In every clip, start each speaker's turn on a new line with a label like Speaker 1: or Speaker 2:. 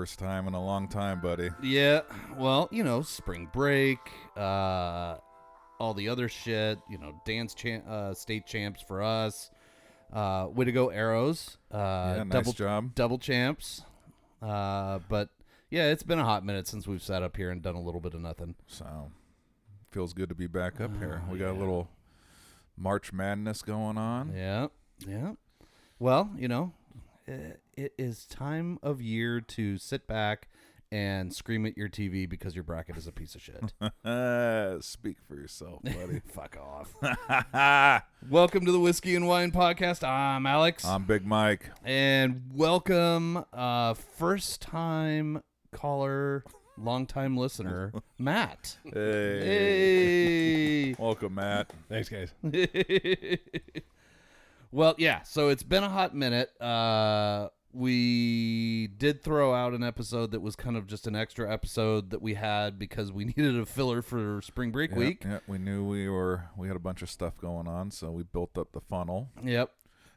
Speaker 1: first time in a long time, buddy.
Speaker 2: Yeah, well, spring break, all the other shit, dance state champs for us. Way to go, Arrows.
Speaker 1: Nice job.
Speaker 2: Double champs. But, yeah, it's been a hot minute since we've sat up here and done a little bit of nothing.
Speaker 1: So, feels good to be back up here. We got a little March Madness going on.
Speaker 2: Yeah. Well, it is time of year to sit back and scream at your TV because your bracket is a piece of shit.
Speaker 1: Speak for yourself, buddy.
Speaker 2: Fuck off. Welcome to the Whiskey and Wine Podcast. I'm Alex.
Speaker 1: I'm Big Mike.
Speaker 2: And welcome, first-time caller, long-time listener, Matt.
Speaker 1: Hey. Welcome, Matt.
Speaker 3: Thanks, guys.
Speaker 2: Well, yeah, so it's been a hot minute. We did throw out an episode that was kind of just an extra episode that we had because we needed a filler for spring break week.
Speaker 1: Yeah, we knew we had a bunch of stuff going on, so we built up the funnel.
Speaker 2: Yep.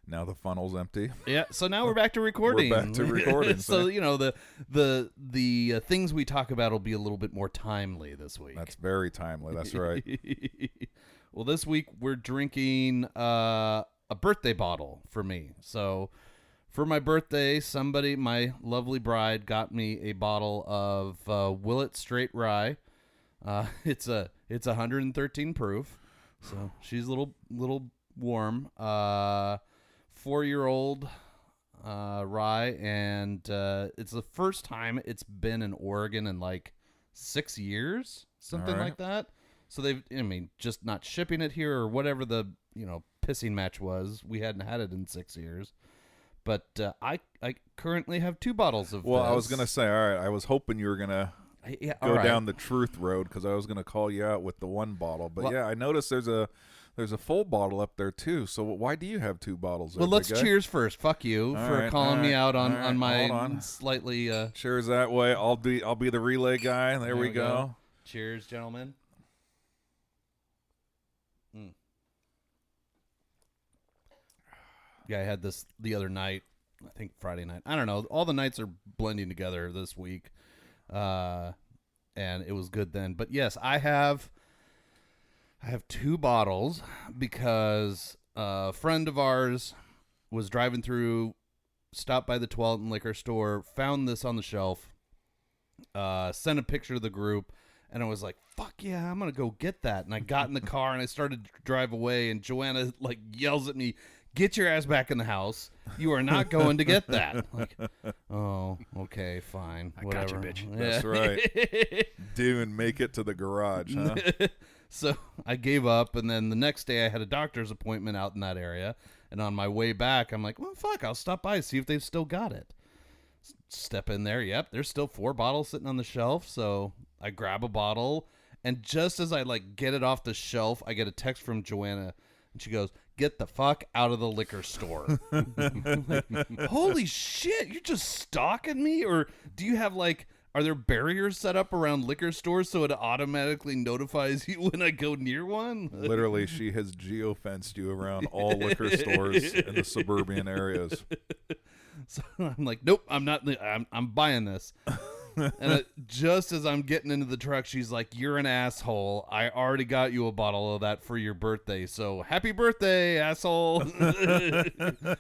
Speaker 1: Now the funnel's empty.
Speaker 2: Yeah, so now we're back to recording.
Speaker 1: We're back to recording.
Speaker 2: So, the things we talk about will be a little bit more timely this week.
Speaker 1: That's very timely. That's right.
Speaker 2: Well, this week we're drinking a birthday bottle for me. So for my birthday, my lovely bride, got me a bottle of Willett Straight Rye. It's 113 proof, so she's a little warm. 4-year-old rye, and it's the first time it's been in Oregon in like 6 years, something like that. So just not shipping it here or whatever the pissing match was. We hadn't had it in 6 years. But I currently have 2 bottles of
Speaker 1: Well,
Speaker 2: this.
Speaker 1: I was going to say, all right, I was hoping you were going to go down the truth road because I was going to call you out with the 1 bottle. But, I noticed there's a full bottle up there, too. So why do you have 2 bottles?
Speaker 2: Well, let's cheers first. Fuck you for calling me out on my slightly...
Speaker 1: Cheers that way. I'll be the relay guy. There we go.
Speaker 2: Cheers, gentlemen. Yeah, I had this the other night. I think Friday night. I don't know. All the nights are blending together this week, and it was good then. But yes, I have 2 bottles because a friend of ours was driving through, stopped by the Tualatin liquor store, found this on the shelf, sent a picture to the group, and I was like, fuck yeah, I'm going to go get that. And I got in the car and I started to drive away, and Joanna yells at me, get your ass back in the house. You are not going to get that. Oh, okay, fine. Whatever.
Speaker 3: I got you, bitch.
Speaker 2: Yeah.
Speaker 1: That's right. Didn't even make it to the garage, huh?
Speaker 2: So I gave up, and then the next day I had a doctor's appointment out in that area. And on my way back, I'm like, well, fuck, I'll stop by and see if they've still got it. Step in there. Yep, there's still 4 bottles sitting on the shelf. So I grab a bottle, and just as I get it off the shelf, I get a text from Joanna, and she goes, get the fuck out of the liquor store. Holy shit, you're just stalking me? Or do you have are there barriers set up around liquor stores so it automatically notifies you when I go near one?
Speaker 1: Literally, she has geofenced you around all liquor stores in the suburban areas.
Speaker 2: So I'm like, nope, I'm not. I'm buying this. And just as I'm getting into the truck, she's like, you're an asshole. I already got you a bottle of that for your birthday. So happy birthday, asshole.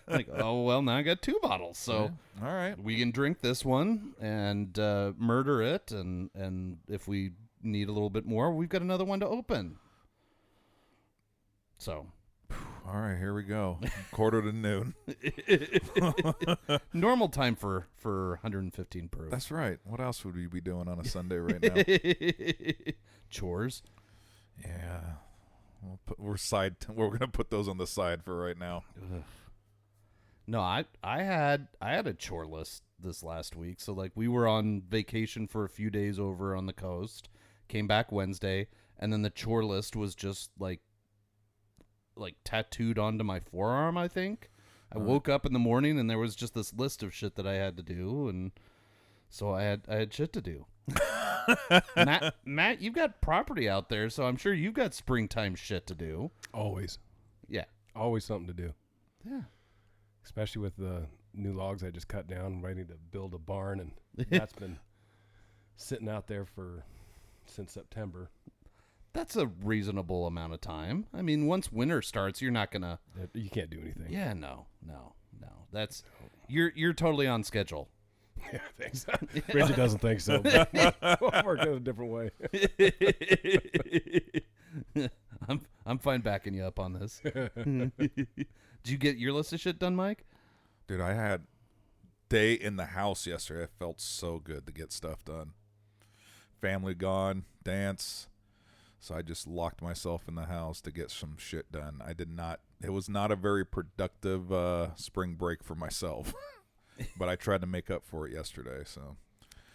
Speaker 2: Like, oh, well, now I got 2 bottles. So
Speaker 1: all right,
Speaker 2: we can drink this one and murder it. And if we need a little bit more, we've got another one to open. So...
Speaker 1: all right, here we go. 1:45 to noon.
Speaker 2: Normal time for 115 proof.
Speaker 1: That's right. What else would we be doing on a Sunday right now?
Speaker 2: Chores.
Speaker 1: Yeah. We're going to put those on the side for right now.
Speaker 2: Ugh. No, I had a chore list this last week. So we were on vacation for a few days over on the coast. Came back Wednesday, and then the chore list was just tattooed onto my forearm, I think. I woke up in the morning and there was just this list of shit that I had to do, and so I had shit to do. Matt, you've got property out there, so I'm sure you've got springtime shit to do.
Speaker 3: Always.
Speaker 2: Yeah.
Speaker 3: Always something to do.
Speaker 2: Yeah.
Speaker 3: Especially with the new logs I just cut down, ready to build a barn, and that's been sitting out there since September.
Speaker 2: That's a reasonable amount of time. I mean, once winter starts, you're not gonna.
Speaker 3: You can't do anything.
Speaker 2: Yeah, no. That's you're totally on schedule.
Speaker 3: Yeah, thanks. Bridget doesn't think so. But we'll work it a different way.
Speaker 2: I'm fine backing you up on this. Did you get your list of shit done, Mike?
Speaker 1: Dude, I had day in the house yesterday. It felt so good to get stuff done. Family gone, dance. So I just locked myself in the house to get some shit done. It was not a very productive spring break for myself. But I tried to make up for it yesterday. So,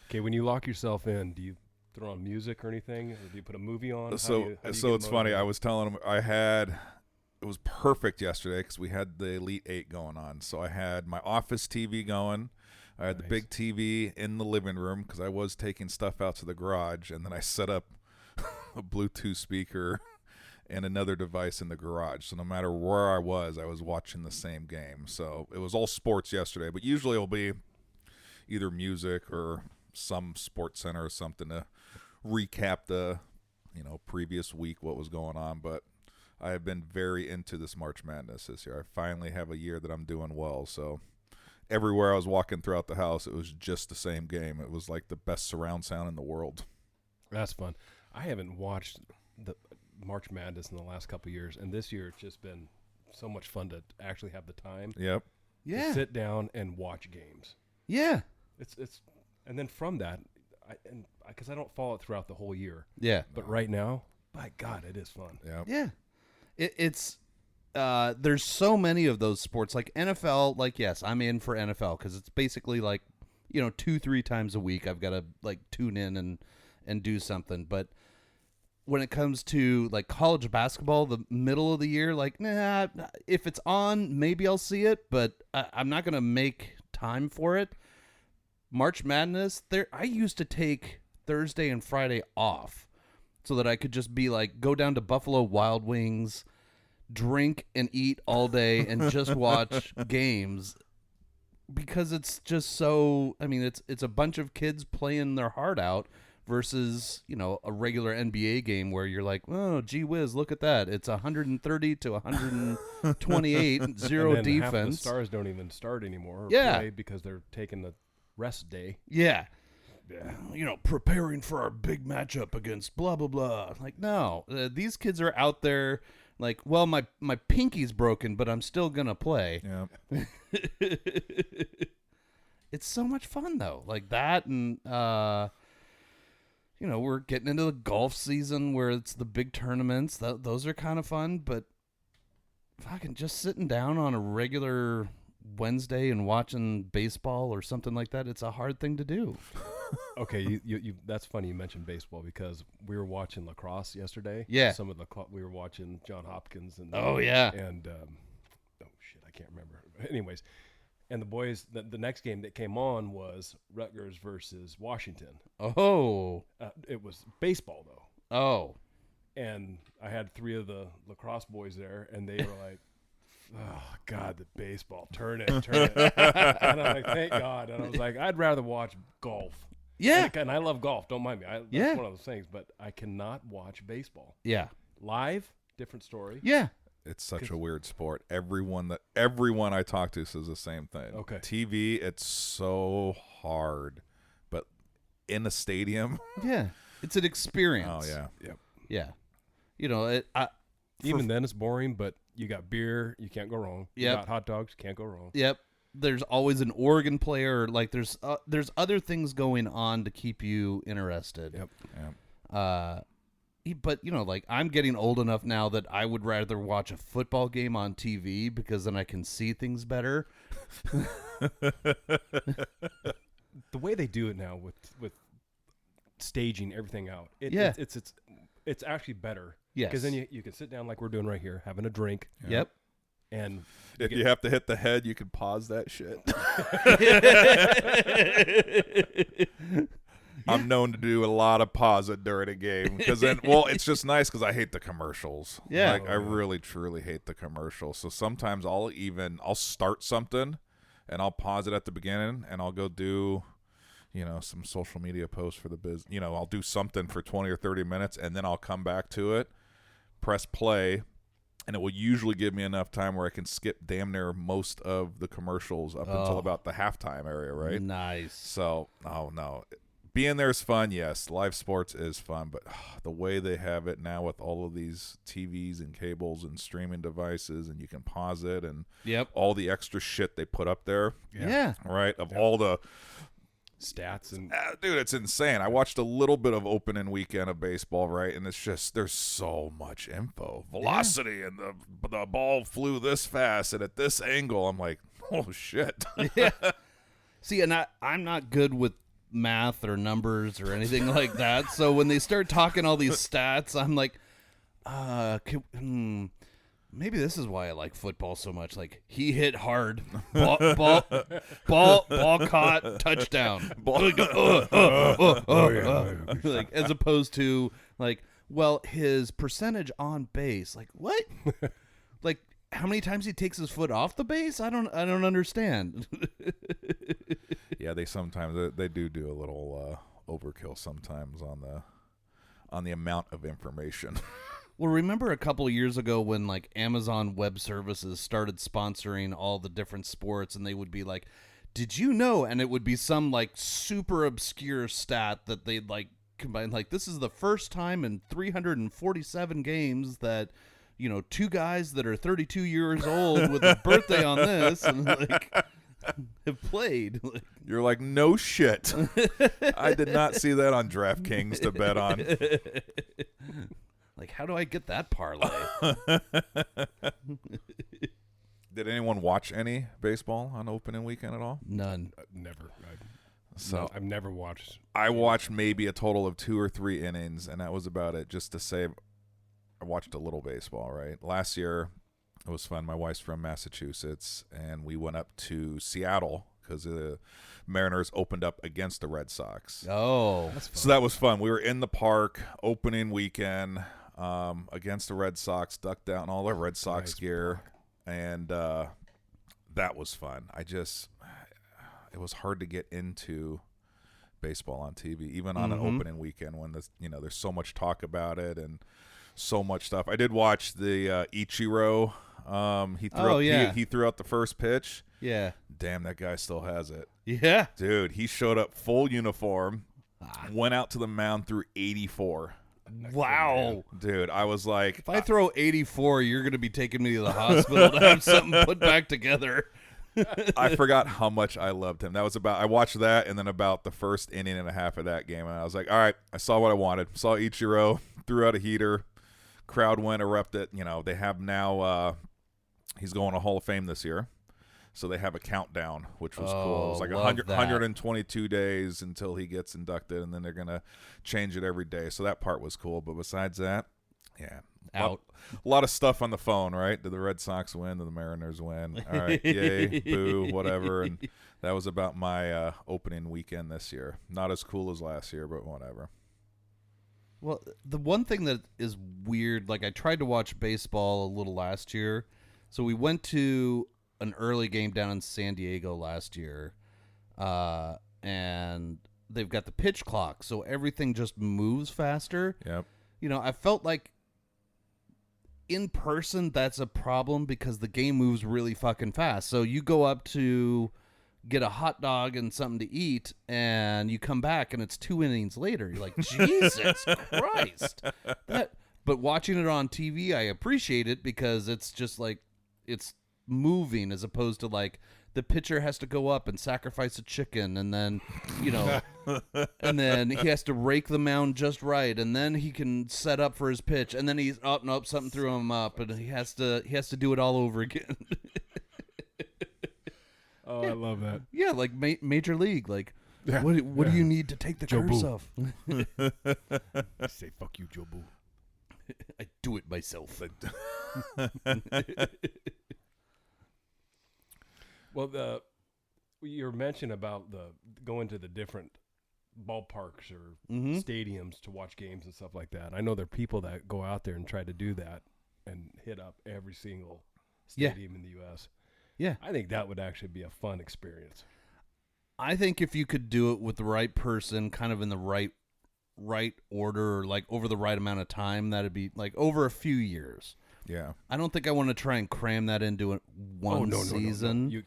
Speaker 3: okay, when you lock yourself in, do you throw on music or anything, or do you put a movie on?
Speaker 1: So it's funny. I was telling him it was perfect yesterday because we had the Elite 8 going on. So I had my office TV going. I had the big TV in the living room because I was taking stuff out to the garage, and then I set up a Bluetooth speaker and another device in the garage. So no matter where I was watching the same game. So it was all sports yesterday, but usually it'll be either music or some sports center or something to recap the, previous week, what was going on. But I have been very into this March Madness this year. I finally have a year that I'm doing well. So everywhere I was walking throughout the house, it was just the same game. It was like the best surround sound in the world.
Speaker 3: That's fun. I haven't watched the March Madness in the last couple of years, and this year it's just been so much fun to actually have the time.
Speaker 1: Yep.
Speaker 3: To sit down and watch games.
Speaker 2: Yeah.
Speaker 3: It's and then from that, because I don't follow it throughout the whole year.
Speaker 2: Yeah.
Speaker 3: But right now, by God, it is fun.
Speaker 1: Yep.
Speaker 2: Yeah. It's there's so many of those sports like NFL. Like, yes, I'm in for NFL because it's basically like 2-3 times a week I've got to like tune in and do something. But when it comes to like college basketball, the middle of the year, like, nah, if it's on, maybe I'll see it, but I'm not going to make time for it. March Madness, I used to take Thursday and Friday off so that I could just be like, go down to Buffalo Wild Wings, drink and eat all day and just watch games because it's just so, I mean, it's a bunch of kids playing their heart out versus, a regular NBA game where you're like, oh, gee whiz, look at that. It's 130 to 128, zero
Speaker 3: and
Speaker 2: defense.
Speaker 3: Half of the stars don't even start anymore. Play because they're taking the rest day.
Speaker 2: Yeah. Preparing for our big matchup against blah, blah, blah. Like, no, these kids are out there like, well, my pinky's broken, but I'm still going to play.
Speaker 1: Yeah.
Speaker 2: It's so much fun, though. Like that and, we're getting into the golf season where it's the big tournaments. Those are kind of fun, but fucking just sitting down on a regular Wednesday and watching baseball or something like that, it's a hard thing to do.
Speaker 3: Okay, you that's funny you mentioned baseball because we were watching lacrosse yesterday.
Speaker 2: Yeah.
Speaker 3: We were watching John Hopkins and
Speaker 2: oh yeah.
Speaker 3: And oh shit, I can't remember. Anyways, and the boys, the next game that came on was Rutgers versus Washington.
Speaker 2: Oh.
Speaker 3: It was baseball, though.
Speaker 2: Oh.
Speaker 3: And I had 3 of the lacrosse boys there, and they were like, oh, God, the baseball. Turn it. And I'm like, thank God. And I was like, I'd rather watch golf.
Speaker 2: Yeah.
Speaker 3: And I love golf. Don't mind me. That's one of those things. But I cannot watch baseball.
Speaker 2: Yeah.
Speaker 3: Live, different story.
Speaker 2: Yeah.
Speaker 1: It's such a weird sport. Everyone I talk to says the same thing.
Speaker 3: Okay.
Speaker 1: TV, it's so hard, but in a stadium,
Speaker 2: yeah, it's an experience.
Speaker 1: Oh yeah,
Speaker 3: Yep.
Speaker 2: Yeah.
Speaker 3: Even then it's boring, but you got beer, you can't go wrong.
Speaker 2: Yep.
Speaker 3: You got hot dogs, can't go wrong.
Speaker 2: Yep. There's always an organ player. Like there's other things going on to keep you interested.
Speaker 3: Yep.
Speaker 2: But like I'm getting old enough now that I would rather watch a football game on TV because then I can see things better.
Speaker 3: The way they do it now with staging everything out, it's actually better.
Speaker 2: Yes.
Speaker 3: Because then you can sit down like we're doing right here, having a drink.
Speaker 2: Yep.
Speaker 3: And
Speaker 1: if you have to hit the head, you can pause that shit. I'm known to do a lot of pause it during a game because then, it's just nice because I hate the commercials.
Speaker 2: Yeah.
Speaker 1: Like I really, truly hate the commercials. So sometimes I'll start something and I'll pause it at the beginning, and I'll go do, some social media posts for the biz. I'll do something for 20 or 30 minutes, and then I'll come back to it, press play, and it will usually give me enough time where I can skip damn near most of the commercials up until about the halftime area, right?
Speaker 2: Nice.
Speaker 1: So, no. Being there is fun, yes. Live sports is fun, but the way they have it now with all of these TVs and cables and streaming devices, and you can pause it, and all the extra shit they put up there.
Speaker 2: Yeah.
Speaker 1: Right? Of all the
Speaker 3: stats and
Speaker 1: dude, it's insane. I watched a little bit of opening weekend of baseball, right? And it's just there's so much info, velocity, and the ball flew this fast and at this angle. I'm like, oh shit.
Speaker 2: Yeah. See, and I'm not good with math or numbers or anything like that. So when they start talking all these stats, I'm like, maybe this is why I like football so much. Like, he hit hard, ball caught, touchdown. Like, as opposed to like, well, his percentage on base. Like, what? Like, how many times he takes his foot off the base? I don't understand.
Speaker 1: Yeah, they sometimes they do a little overkill sometimes on the amount of information.
Speaker 2: Well, remember a couple of years ago when like Amazon Web Services started sponsoring all the different sports, and they would be like, "Did you know?" And it would be some like super obscure stat that they'd like combine. Like, this is the first time in 347 games that, two guys that are 32 years old with a birthday on this and like have played.
Speaker 1: You're like, no shit. I did not see that on DraftKings to bet on.
Speaker 2: Like, how do I get that parlay?
Speaker 1: Did anyone watch any baseball on opening weekend at all?
Speaker 2: None.
Speaker 3: Never. I've never watched.
Speaker 1: I watched maybe a total of 2 or 3 innings, and that was about it, just to say I watched a little baseball, right? Last year, it was fun. My wife's from Massachusetts, and we went up to Seattle because the Mariners opened up against the Red Sox.
Speaker 2: Oh.
Speaker 1: So that was fun. We were in the park, opening weekend, against the Red Sox, ducked out in all their Red Sox gear, and that was fun. It was hard to get into baseball on TV, even on an opening weekend when there's so much talk about it and so much stuff. I did watch the Ichiro. He threw out the first pitch.
Speaker 2: Yeah.
Speaker 1: Damn, that guy still has it.
Speaker 2: Yeah.
Speaker 1: Dude, he showed up full uniform, went out to the mound through 84.
Speaker 2: Wow.
Speaker 1: Dude, I was like,
Speaker 2: if I throw 84, you're going to be taking me to the hospital to have something put back together.
Speaker 1: I forgot how much I loved him. I watched that, and then about the first inning and a half of that game, and I was like, all right, I saw what I wanted. Saw Ichiro, threw out a heater, crowd went erupted. They have now, he's going to Hall of Fame this year. So they have a countdown, which was cool. It was like 122 days until he gets inducted, and then they're going to change it every day. So that part was cool. But besides that, yeah. A lot of stuff on the phone, right? Did the Red Sox win? Did the Mariners win? All right, yay, boo, whatever. And that was about my opening weekend this year. Not as cool as last year, but whatever.
Speaker 2: Well, the one thing that is weird, like I tried to watch baseball a little last year. So we went to an early game down in San Diego last year, and they've got the pitch clock, so everything just moves faster.
Speaker 1: Yep.
Speaker 2: I felt like in person that's a problem because the game moves really fucking fast. So you go up to get a hot dog and something to eat, and you come back and it's 2 innings later. You're like, Jesus Christ. But watching it on TV, I appreciate it because it's just like it's moving as opposed to like the pitcher has to go up and sacrifice a chicken, and then and then he has to rake the mound just right, and then he can set up for his pitch, and then he's nope, something threw him up, and he has to do it all over again.
Speaker 3: Oh, I love that.
Speaker 2: Yeah, like Major League. Like, what do you need to take the curse off?
Speaker 3: Say fuck you, Jobu.
Speaker 2: I do it myself.
Speaker 3: Well, your mention about the going to the different ballparks or stadiums to watch games and stuff like that. I know there are people that go out there and try to do that and hit up every single stadium in the U.S.
Speaker 2: Yeah.
Speaker 3: I think that would actually be a fun experience.
Speaker 2: I think if you could do it with the right person, kind of in the right order, like over the right amount of time, that'd be like over a few years.
Speaker 1: Yeah.
Speaker 2: I don't think I want to try and cram that into one season.
Speaker 3: No.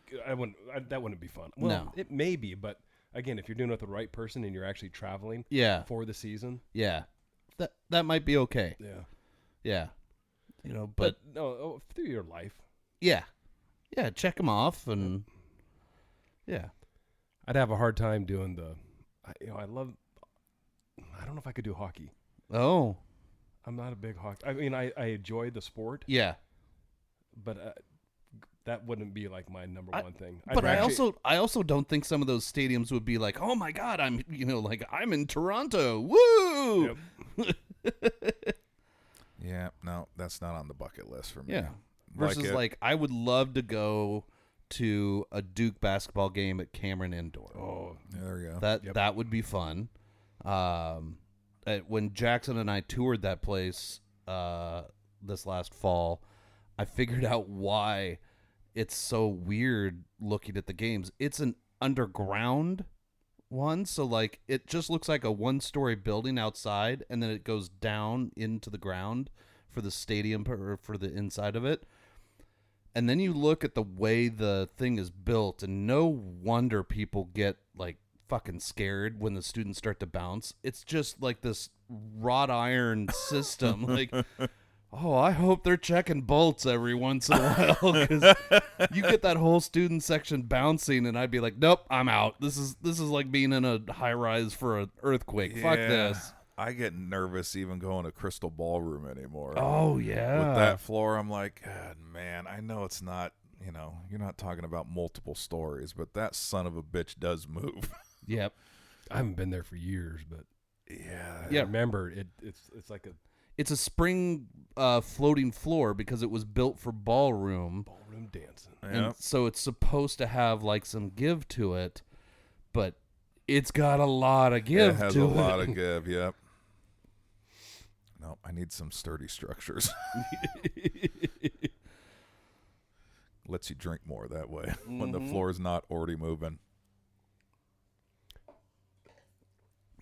Speaker 3: That wouldn't be fun. Well,
Speaker 2: No.
Speaker 3: it may be, but again, if you're doing it with the right person and you're actually traveling for the season.
Speaker 2: Yeah. That might be okay.
Speaker 3: Yeah.
Speaker 2: Yeah. But
Speaker 3: no, through your life.
Speaker 2: Yeah. Yeah, check them off and yeah.
Speaker 3: I'd have a hard time doing I don't know if I could do hockey.
Speaker 2: Oh.
Speaker 3: I'm not a big hockey. I mean, I enjoy the sport.
Speaker 2: Yeah.
Speaker 3: But that wouldn't be like my number one thing.
Speaker 2: I also don't think some of those stadiums would be like, oh my God, I'm in Toronto. Woo!
Speaker 3: Yep.
Speaker 1: Yeah, no, that's not on the bucket list for me.
Speaker 2: Yeah. Versus I would love to go to a Duke basketball game at Cameron Indoor.
Speaker 3: Oh,
Speaker 1: there you go.
Speaker 2: That would be fun. When Jackson and I toured that place this last fall, I figured out why it's so weird looking at the games. It's an underground one, so it just looks like a one-story building outside, and then it goes down into the ground for the stadium or for the inside of it. And then you look at the way the thing is built, and no wonder people get fucking scared when the students start to bounce. It's just like this wrought iron system. I hope they're checking bolts every once in a while, because you get that whole student section bouncing, and I'd be like, nope, I'm out. This is like being in a high rise for an earthquake. Fuck this.
Speaker 1: I get nervous even going to Crystal Ballroom anymore.
Speaker 2: Oh yeah,
Speaker 1: with that floor, I'm like, God, man, I know it's not. You're not talking about multiple stories, but that son of a bitch does move.
Speaker 2: Yep.
Speaker 3: I haven't been there for years, but
Speaker 1: yeah.
Speaker 3: I remember it's like
Speaker 2: it's a spring floating floor because it was built for ballroom
Speaker 3: dancing.
Speaker 2: And so it's supposed to have some give to it, but it's got a lot of give to it.
Speaker 1: It has a lot of give, yep. No, I need some sturdy structures. Lets you drink more that way when the floor is not already moving.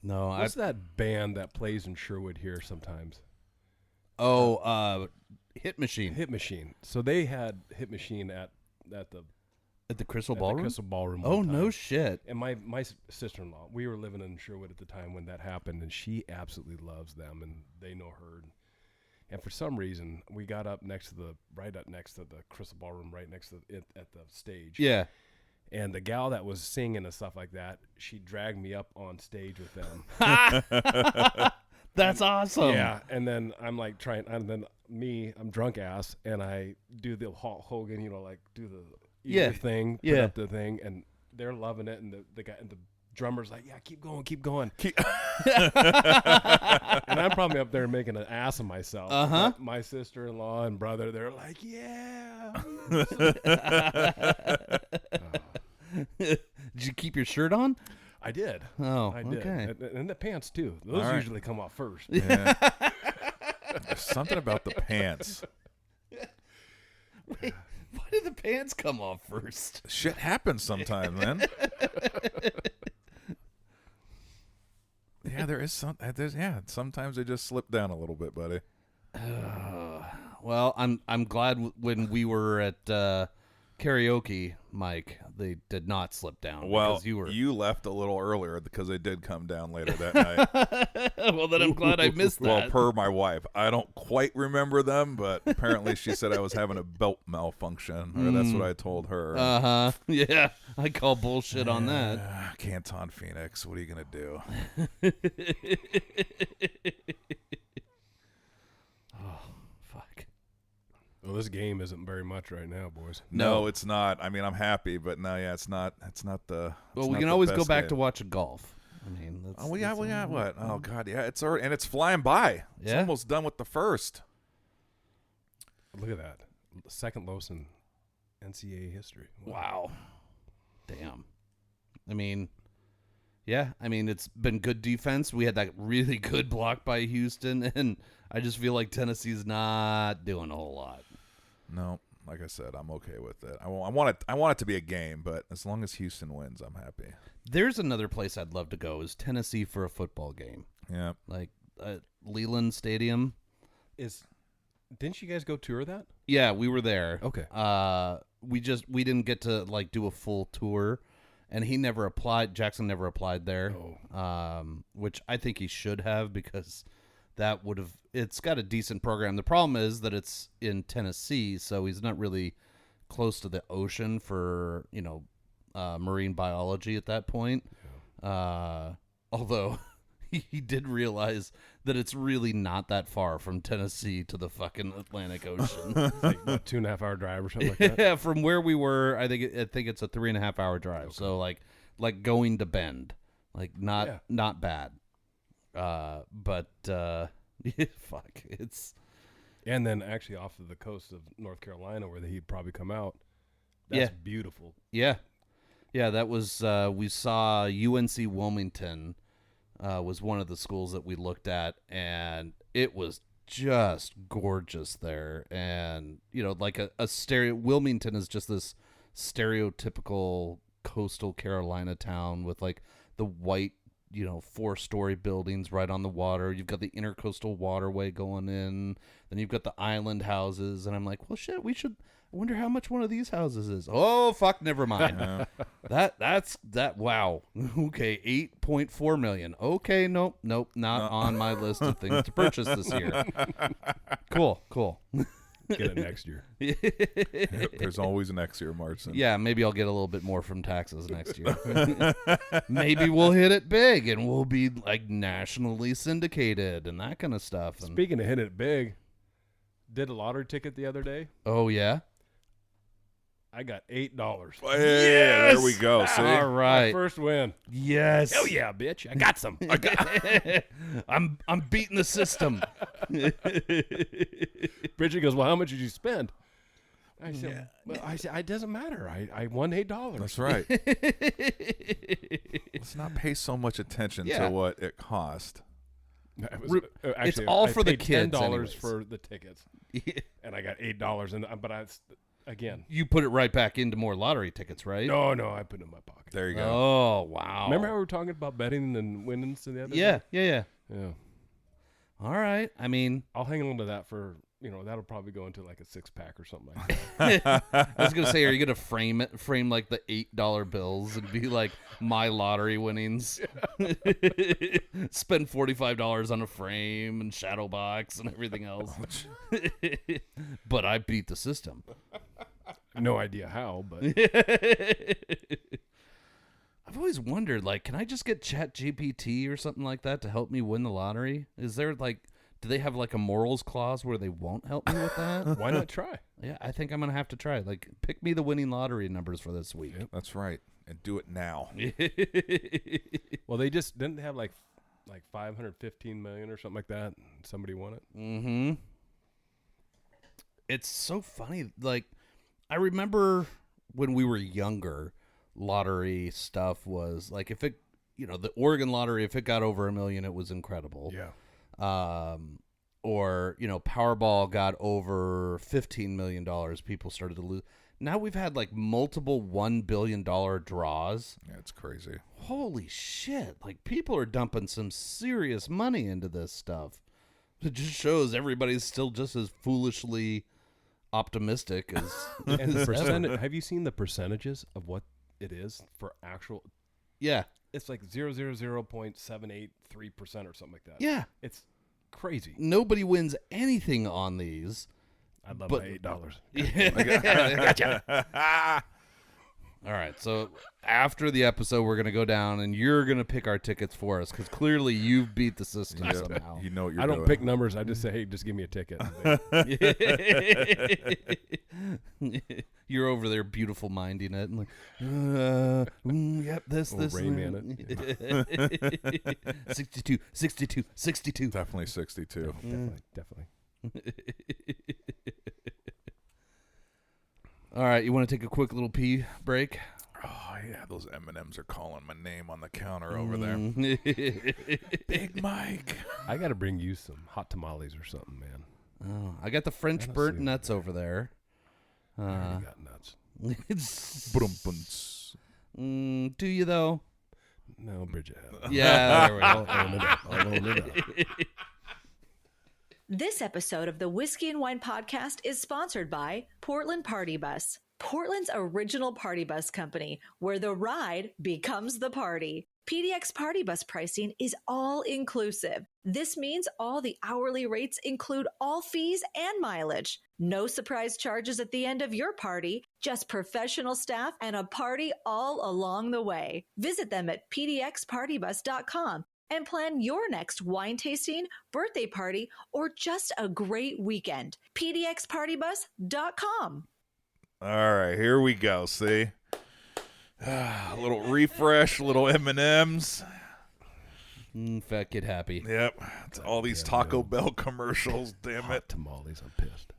Speaker 2: No,
Speaker 3: what's that band that plays in Sherwood here sometimes?
Speaker 2: Hit Machine.
Speaker 3: Hit Machine. So they had Hit Machine at
Speaker 2: the Crystal Ballroom.
Speaker 3: The Crystal Ballroom.
Speaker 2: Oh no shit!
Speaker 3: And my sister-in-law, we were living in Sherwood at the time when that happened, and she absolutely loves them, and they know her. And for some reason, we got up right up next to the Crystal Ballroom, right next to it at the stage.
Speaker 2: Yeah.
Speaker 3: And the gal that was singing and stuff like that, she dragged me up on stage with them.
Speaker 2: That's awesome.
Speaker 3: Yeah. And then I'm I'm drunk ass, and I do the Hulk Hogan, do the thing, put up the thing, and they're loving it. And the guy and the drummer's like, yeah, keep going. And I'm probably up there making an ass of myself.
Speaker 2: Uh-huh.
Speaker 3: My sister-in-law and brother, they're like, yeah.
Speaker 2: Did you keep your shirt on?
Speaker 3: I did.
Speaker 2: Oh,
Speaker 3: I did.
Speaker 2: okay.
Speaker 3: And the pants too. Those usually come off first.
Speaker 1: Yeah. There's something about the pants.
Speaker 2: Wait, why did the pants come off first?
Speaker 1: Shit happens sometimes, man. Yeah, there is some. Sometimes they just slip down a little bit, buddy.
Speaker 2: Well, I'm glad when we were at karaoke, Mike, they did not slip down.
Speaker 1: Well,
Speaker 2: because
Speaker 1: you left a little earlier because they did come down later that night.
Speaker 2: Well, then I'm glad I missed that.
Speaker 1: Well, per my wife, I don't quite remember them, but apparently she said I was having a belt malfunction, or that's what I told her.
Speaker 2: Uh-huh. Yeah, I call bullshit on that.
Speaker 1: Canton Phoenix, what are you gonna do?
Speaker 3: Well, this game isn't very much right now, boys.
Speaker 1: No, it's not. I mean, I'm happy, but no, yeah, it's not. It's not the.
Speaker 2: Well, we can always go back to watching golf. I mean,
Speaker 1: we got what? Oh God, yeah, it's already, and it's flying by. It's almost done with the first.
Speaker 3: Look at that, second lowest in NCAA history.
Speaker 2: Wow. Damn. I mean, it's been good defense. We had that really good block by Houston, and I just feel like Tennessee's not doing a whole lot.
Speaker 1: No, like I said, I'm okay with it. I want it to be a game, but as long as Houston wins, I'm happy.
Speaker 2: There's another place I'd love to go is Tennessee for a football game.
Speaker 1: Yeah.
Speaker 2: Like Leland Stadium.
Speaker 3: Didn't you guys go tour that?
Speaker 2: Yeah, we were there.
Speaker 3: Okay.
Speaker 2: We didn't get to like do a full tour, and he never applied. Jackson never applied there. Which I think he should have, because that would have. It's got a decent program. The problem is that it's in Tennessee, so he's not really close to the ocean for marine biology at that point. Yeah. Although he did realize that it's really not that far from Tennessee to the fucking Atlantic Ocean.
Speaker 3: Like, what, 2.5-hour drive or something like that?
Speaker 2: Yeah, from where we were, I think it's a 3.5-hour drive. Okay. So like going to Bend, like not bad. But fuck, it's.
Speaker 3: And then actually off of the coast of North Carolina, where he'd probably come out. That's beautiful.
Speaker 2: Yeah, that was. We saw UNC Wilmington. Was one of the schools that we looked at, and it was just gorgeous there. And like a stereo. Wilmington is just this stereotypical coastal Carolina town with like the white, 4-story buildings right on the water. You've got the intercoastal waterway going in. Then you've got the island houses, and I'm like, well, shit, I wonder how much one of these houses is. Oh, fuck, never mind. That's wow. Okay, $8.4 million. Okay, nope, not on my list of things to purchase this year. Cool.
Speaker 3: Get it next year.
Speaker 1: There's always next year, Martin.
Speaker 2: Yeah, maybe I'll get a little bit more from taxes next year. Maybe we'll hit it big, and we'll be like nationally syndicated and that kind of stuff.
Speaker 3: Speaking of hitting it big, did a lottery ticket the other day.
Speaker 2: Oh yeah.
Speaker 3: I got $8.
Speaker 1: Yeah, yes! There we go. See?
Speaker 2: All right.
Speaker 3: My first win.
Speaker 2: Yes.
Speaker 3: Hell yeah, bitch. I got some.
Speaker 2: I'm beating the system.
Speaker 3: Bridget goes, well, how much did you spend? I said, it doesn't matter. I won $8.
Speaker 1: That's right. Let's not pay so much attention to what it cost.
Speaker 3: Actually,
Speaker 2: it's all for the kids.
Speaker 3: $10 for the tickets. And I got $8. Again,
Speaker 2: you put it right back into more lottery tickets, right?
Speaker 3: No, I put it in my pocket.
Speaker 1: There you go.
Speaker 2: Oh, wow.
Speaker 3: Remember how we were talking about betting and winnings the other
Speaker 2: day?
Speaker 3: Yeah.
Speaker 2: All right. I mean,
Speaker 3: I'll hang on to that for, that'll probably go into like a 6-pack or something like that.
Speaker 2: I was going to say, are you going to frame like the $8 bills and be like my lottery winnings? Spend $45 on a frame and shadow box and everything else. But I beat the system.
Speaker 3: No idea how, but
Speaker 2: I've always wondered, like, can I just get ChatGPT or something like that to help me win the lottery? Is there like, do they have like a morals clause where they won't help me with that?
Speaker 3: Why not try?
Speaker 2: Yeah, I think I'm gonna have to try. Like, pick me the winning lottery numbers for this week.
Speaker 1: Yep, that's right, and do it now.
Speaker 3: Well, they just didn't have like 515 million or something like that. Somebody won it.
Speaker 2: Mm-hmm. It's so funny. Like, I remember when we were younger, lottery stuff was like, if it, the Oregon lottery, if it got over $1 million, it was incredible.
Speaker 3: Yeah.
Speaker 2: Or Powerball got over $15 million, people started to lose. Now we've had like multiple $1 billion draws.
Speaker 1: Yeah, it's crazy.
Speaker 2: Holy shit. Like, people are dumping some serious money into this stuff. It just shows everybody's still just as foolishly optimistic as.
Speaker 3: And the percentage, have you seen the percentages of what it is for actual?
Speaker 2: Yeah.
Speaker 3: It's like 0.783% or something like that.
Speaker 2: Yeah.
Speaker 3: It's crazy.
Speaker 2: Nobody wins anything on these.
Speaker 3: I'd love my $8.
Speaker 2: Gotcha. All right, so after the episode, we're going to go down, and you're going to pick our tickets for us, because clearly you've beat the system somehow.
Speaker 1: You know what you're
Speaker 3: I don't
Speaker 1: doing.
Speaker 3: pick numbers. I just say, hey, just give me a ticket.
Speaker 2: You're over there beautiful minding it. And like, yep, this.
Speaker 3: Rayman
Speaker 2: it. 62.
Speaker 1: Definitely 62.
Speaker 3: Definitely.
Speaker 2: All right, you want to take a quick little pee break?
Speaker 1: Oh, yeah, those M&Ms are calling my name on the counter over there. Big Mike.
Speaker 3: I got to bring you some hot tamales or something, man.
Speaker 2: Oh, I got the French burnt nuts over there.
Speaker 3: I already got nuts.
Speaker 2: Do you though?
Speaker 3: No, Bridget.
Speaker 2: Yeah, there we go.
Speaker 3: I'll own it up.
Speaker 4: This episode of the Whiskey and Wine podcast is sponsored by Portland Party Bus, Portland's original party bus company, where the ride becomes the party. PDX Party Bus pricing is all inclusive. This means all the hourly rates include all fees and mileage. No surprise charges at the end of your party, just professional staff and a party all along the way. Visit them at pdxpartybus.com and plan your next wine tasting, birthday party, or just a great weekend. pdxpartybus.com.
Speaker 1: All right, here we go. See? A little refresh, a little M&Ms.
Speaker 2: Fat kid happy.
Speaker 1: Yep. It's all these Taco Bell commercials, damn
Speaker 3: Hot
Speaker 1: it.
Speaker 3: tamales, I'm pissed.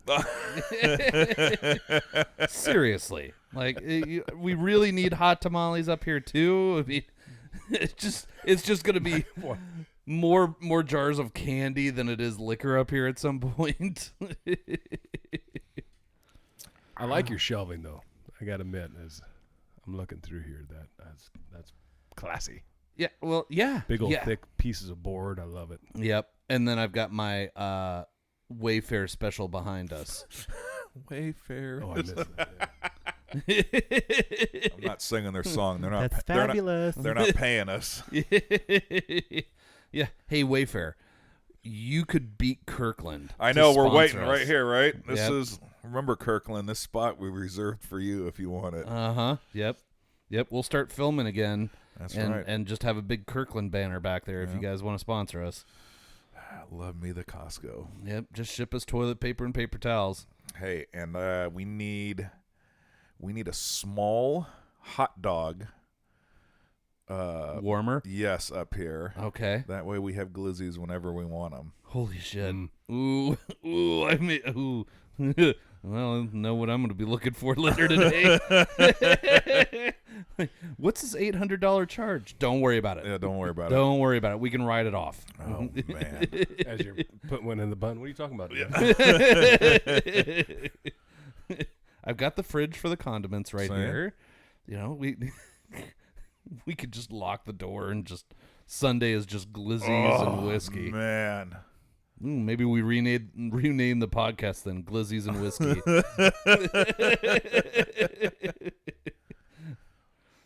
Speaker 2: Seriously. Like, we really need hot tamales up here, too. I mean, it's just going to be more jars of candy than it is liquor up here at some point.
Speaker 3: I like your shelving, though. I got to admit, as I'm looking through here, that's classy.
Speaker 2: Yeah, well, yeah.
Speaker 3: Big old thick pieces of board. I love it.
Speaker 2: Yep. And then I've got my Wayfair special behind us.
Speaker 1: Wayfair.
Speaker 3: Oh, I missed that.
Speaker 1: I'm not singing their song. They're not.
Speaker 3: That's fabulous.
Speaker 1: They're not paying us.
Speaker 2: Yeah. Hey, Wayfair, you could beat Kirkland.
Speaker 1: I know. We're waiting
Speaker 2: us.
Speaker 1: right here, right? This
Speaker 2: Yep.
Speaker 1: is, remember, Kirkland, this spot we reserved for you if you want it.
Speaker 2: Uh-huh. Yep. We'll start filming again.
Speaker 1: That's right.
Speaker 2: And just have a big Kirkland banner back there if you guys want to sponsor us.
Speaker 1: Love me the Costco.
Speaker 2: Yep. Just ship us toilet paper and paper towels.
Speaker 1: Hey, and we need a small hot dog.
Speaker 2: Warmer?
Speaker 1: Yes, up here.
Speaker 2: Okay.
Speaker 1: That way we have glizzies whenever we want them.
Speaker 2: Holy shit. Ooh. I mean, ooh. Well, I know what I'm going to be looking for later today. What's this $800 charge? Don't worry about it.
Speaker 1: Yeah, don't worry about it.
Speaker 2: Don't worry about it. We can write it off.
Speaker 1: Oh, man.
Speaker 3: As you're putting one in the bun. What are you talking about?
Speaker 2: I've got the fridge for the condiments right
Speaker 1: Same.
Speaker 2: here. You know, we could just lock the door and just Sunday is just glizzies and whiskey.
Speaker 1: Man.
Speaker 2: Maybe we rename the podcast then, Glizzies and Whiskey.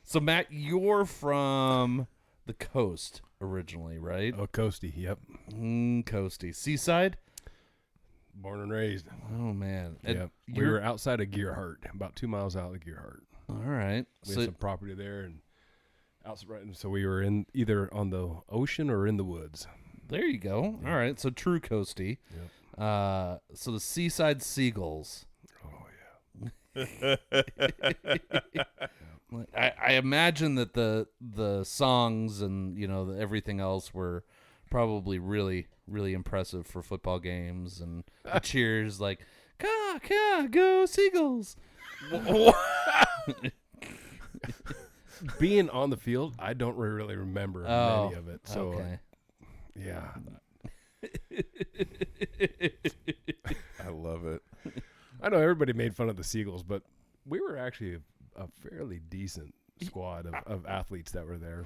Speaker 2: So, Matt, you're from the coast originally, right?
Speaker 3: Oh, Coastie. Yep.
Speaker 2: Coastie. Seaside?
Speaker 3: Born and raised.
Speaker 2: Oh, man.
Speaker 3: Yeah. We were outside of Gearhart, about 2 miles out of Gearhart.
Speaker 2: All right.
Speaker 3: We had some property there, and outside, so we were in either on the ocean or in the woods.
Speaker 2: There you go. All right. So, true Coastie.
Speaker 3: Yep.
Speaker 2: So, the Seaside Seagulls.
Speaker 3: Oh, yeah.
Speaker 2: I imagine that the songs and everything else were probably really, really impressive for football games and the cheers like go Seagulls.
Speaker 3: Being on the field, I don't really remember many of it. So
Speaker 2: okay.
Speaker 3: Yeah.
Speaker 1: I love it.
Speaker 3: I know everybody made fun of the Seagulls, but we were actually a fairly decent squad of athletes that were there.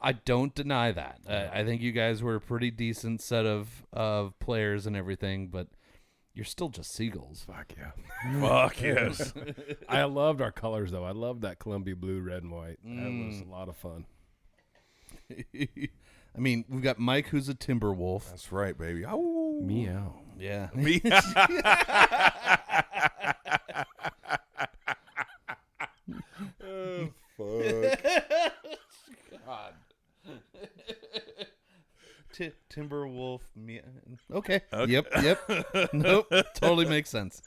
Speaker 2: I don't deny that. I think you guys were a pretty decent set of players and everything, but you're still just Seagulls.
Speaker 3: Fuck yeah.
Speaker 1: Fuck yes.
Speaker 3: I loved our colors, though. I loved that Columbia blue, red, and white. That was a lot of fun.
Speaker 2: I mean, we've got Mike, who's a Timberwolf.
Speaker 1: That's right, baby. Oh,
Speaker 3: Meow.
Speaker 2: Yeah.
Speaker 1: Oh, fuck.
Speaker 2: God. Timberwolf. Okay. Yep. Nope. Totally makes sense.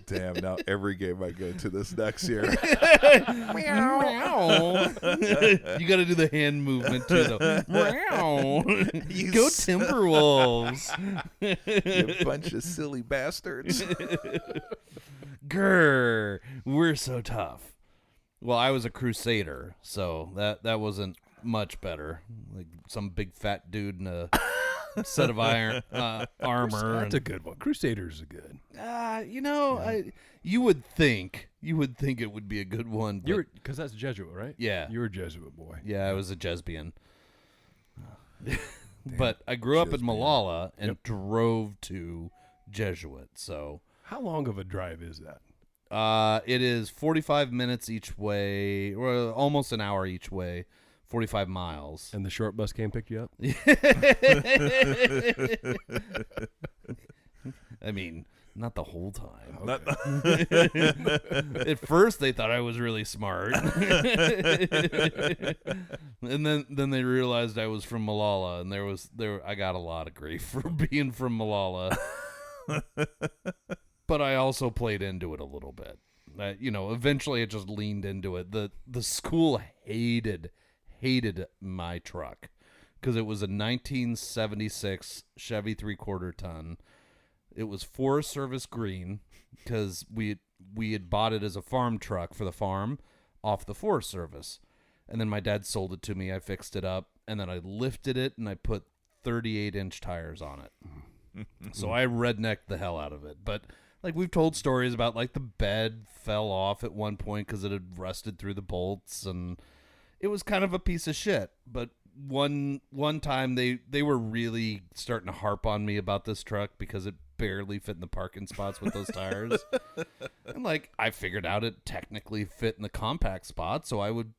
Speaker 1: Damn, now every game I go to this next year.
Speaker 2: Meow. You got to do the hand movement too, though. Meow. Go Timberwolves.
Speaker 1: You bunch of silly bastards.
Speaker 2: Grr. We're so tough. Well, I was a Crusader, so that wasn't much better. Like some big fat dude in a set of armor.
Speaker 3: That's a good one. Crusaders are good.
Speaker 2: You would think it would be a good one.
Speaker 3: Because that's Jesuit, right?
Speaker 2: Yeah.
Speaker 3: You're a Jesuit boy.
Speaker 2: Yeah, I was a Jesbian. But I grew up in Malala and drove to Jesuit. So
Speaker 3: how long of a drive is that?
Speaker 2: it is 45 minutes each way, or almost an hour each way, 45 miles.
Speaker 3: And the short bus came pick you up?
Speaker 2: I mean, not the whole time.
Speaker 3: Okay.
Speaker 2: At first, they thought I was really smart, and then they realized I was from Malala, and I got a lot of grief for being from Malala. But I also played into it a little bit. Eventually, I just leaned into it. The school hated my truck because it was a 1976 Chevy 3/4 ton. It was Forest Service green because we had bought it as a farm truck for the farm off the Forest Service. And then my dad sold it to me. I fixed it up, and then I lifted it, and I put 38-inch tires on it. So I rednecked the hell out of it. But like we've told stories about like the bed fell off at one point because it had rusted through the bolts, and it was kind of a piece of shit. But one time they were really starting to harp on me about this truck because it barely fit in the parking spots with those tires. And like I figured out it technically fit in the compact spot, so I would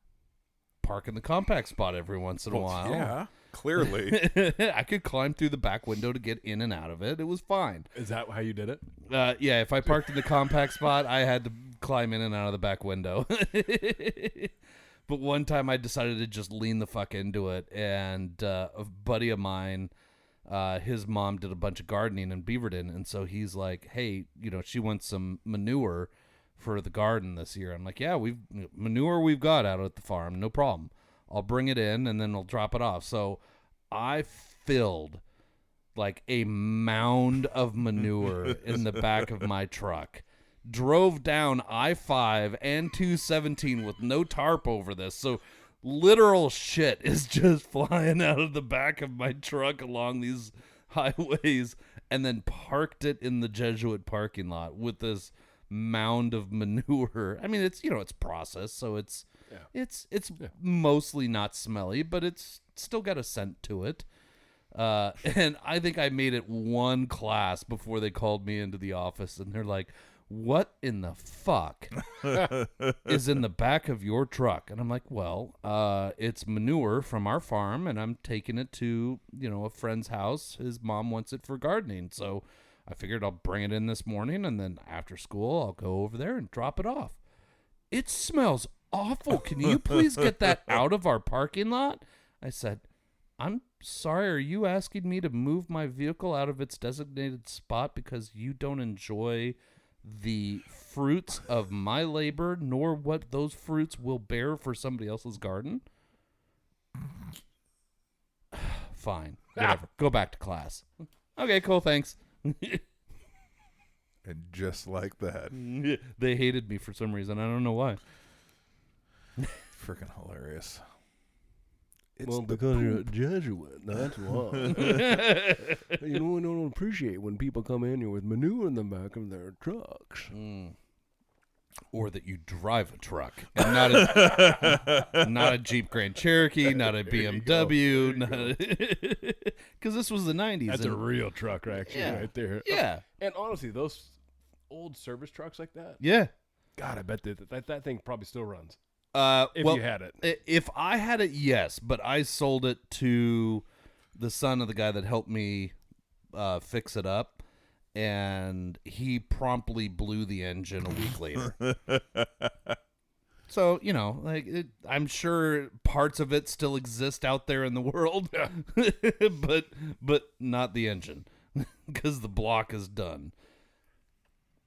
Speaker 2: park in the compact spot every once in a while.
Speaker 1: Yeah, clearly.
Speaker 2: I could climb through the back window to get in and out of it. It was fine.
Speaker 3: Is that how you did it?
Speaker 2: Yeah, if I parked in the compact spot, I had to climb in and out of the back window. But one time I decided to just lean the fuck into it, and a buddy of mine, his mom did a bunch of gardening in Beaverton, and so he's like, hey, she wants some manure for the garden this year. I'm like, yeah, we've got out at the farm, no problem. I'll bring it in, and then I'll drop it off. So I filled like a mound of manure in the back of my truck. Drove down I-5 and 217 with no tarp over this. So literal shit is just flying out of the back of my truck along these highways, and then parked it in the Jesuit parking lot with this mound of manure. I mean, it's it's processed, so it's mostly not smelly, but it's still got a scent to it. And I think I made it one class before they called me into the office, and they're like, what in the fuck is in the back of your truck? And I'm like, well, it's manure from our farm, and I'm taking it to, a friend's house. His mom wants it for gardening. So I figured I'll bring it in this morning, and then after school, I'll go over there and drop it off. It smells awful. Can you please get that out of our parking lot? I said, I'm sorry, are you asking me to move my vehicle out of its designated spot because you don't enjoy the fruits of my labor, nor what those fruits will bear for somebody else's garden? Fine. Whatever. Go back to class. Okay, cool, thanks.
Speaker 1: And just like that.
Speaker 2: They hated me for some reason. I don't know why.
Speaker 1: Freaking hilarious.
Speaker 3: Because you're a Jesuit, that's why. We don't appreciate when people come in here with manure in the back of their trucks.
Speaker 2: Or that you drive a truck, and not a Jeep Grand Cherokee, not a BMW, because this was the 90s.
Speaker 3: That's a real truck, actually, right there.
Speaker 2: Yeah.
Speaker 3: And honestly, those old service trucks like that,
Speaker 2: yeah.
Speaker 3: God, I bet that thing probably still runs.
Speaker 2: If
Speaker 3: you had it.
Speaker 2: If I had it, yes, but I sold it to the son of the guy that helped me fix it up, and he promptly blew the engine a week later. So, I'm sure parts of it still exist out there in the world, but not the engine, because the block is done.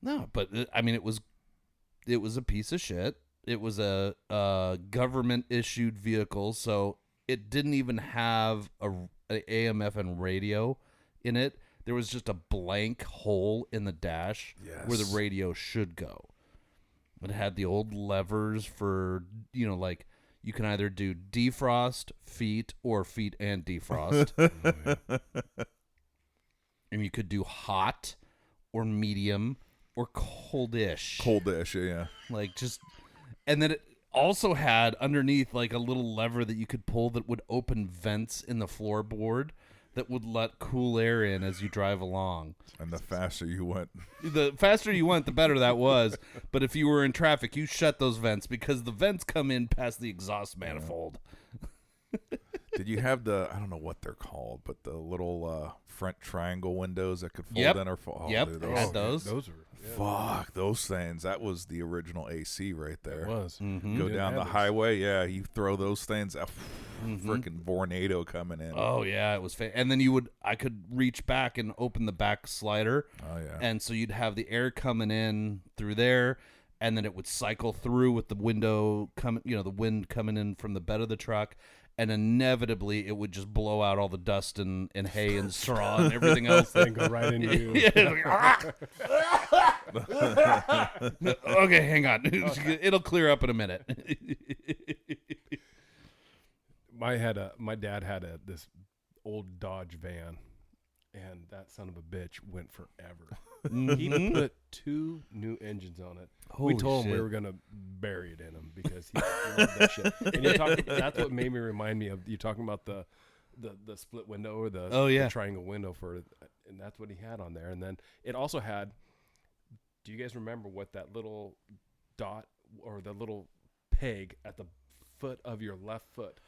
Speaker 2: No, but I mean, it was a piece of shit. It was a government-issued vehicle, so it didn't even have an AM/FM radio in it. There was just a blank hole in the dash where the radio should go. It had the old levers for, like you can either do defrost, feet, or feet and defrost. and you could do hot or medium or coldish.
Speaker 1: Coldish, yeah.
Speaker 2: Like just, and then it also had underneath like a little lever that you could pull that would open vents in the floorboard that would let cool air in as you drive along.
Speaker 1: And the faster you went.
Speaker 2: The faster you went, the better that was. But if you were in traffic, you shut those vents because the vents come in past the exhaust manifold.
Speaker 1: Did you have I don't know what they're called, but the little front triangle windows that could fold
Speaker 2: Yep.
Speaker 1: in or fold?
Speaker 2: Yep,
Speaker 1: dude,
Speaker 2: they had those.
Speaker 3: Those were
Speaker 1: Fuck, those things. That was the original AC right there.
Speaker 3: It was.
Speaker 2: Mm-hmm.
Speaker 1: Go
Speaker 3: Didn't
Speaker 1: down
Speaker 3: have
Speaker 1: the
Speaker 3: those.
Speaker 1: highway, yeah, you throw those things, freaking tornado coming in.
Speaker 2: Oh yeah, it was. And then I could reach back and open the back slider.
Speaker 1: Oh, yeah.
Speaker 2: And so you'd have the air coming in through there, and then it would cycle through with the window the wind coming in from the bed of the truck, and inevitably it would just blow out all the dust and hay and straw and everything else.
Speaker 3: And go right into you.
Speaker 2: Okay, hang on. It'll clear up in a minute.
Speaker 3: My dad had this old Dodge van, and that son of a bitch went forever. He put 2 new engines on it.
Speaker 2: Holy
Speaker 3: we told him we
Speaker 2: shit.
Speaker 3: were gonna bury it in him because he loved that shit. And that's what made me remind me of you talking about the split window or the triangle window and that's what he had on there. And then it also had. Do you guys remember what that little dot or the little peg at the foot of your left foot?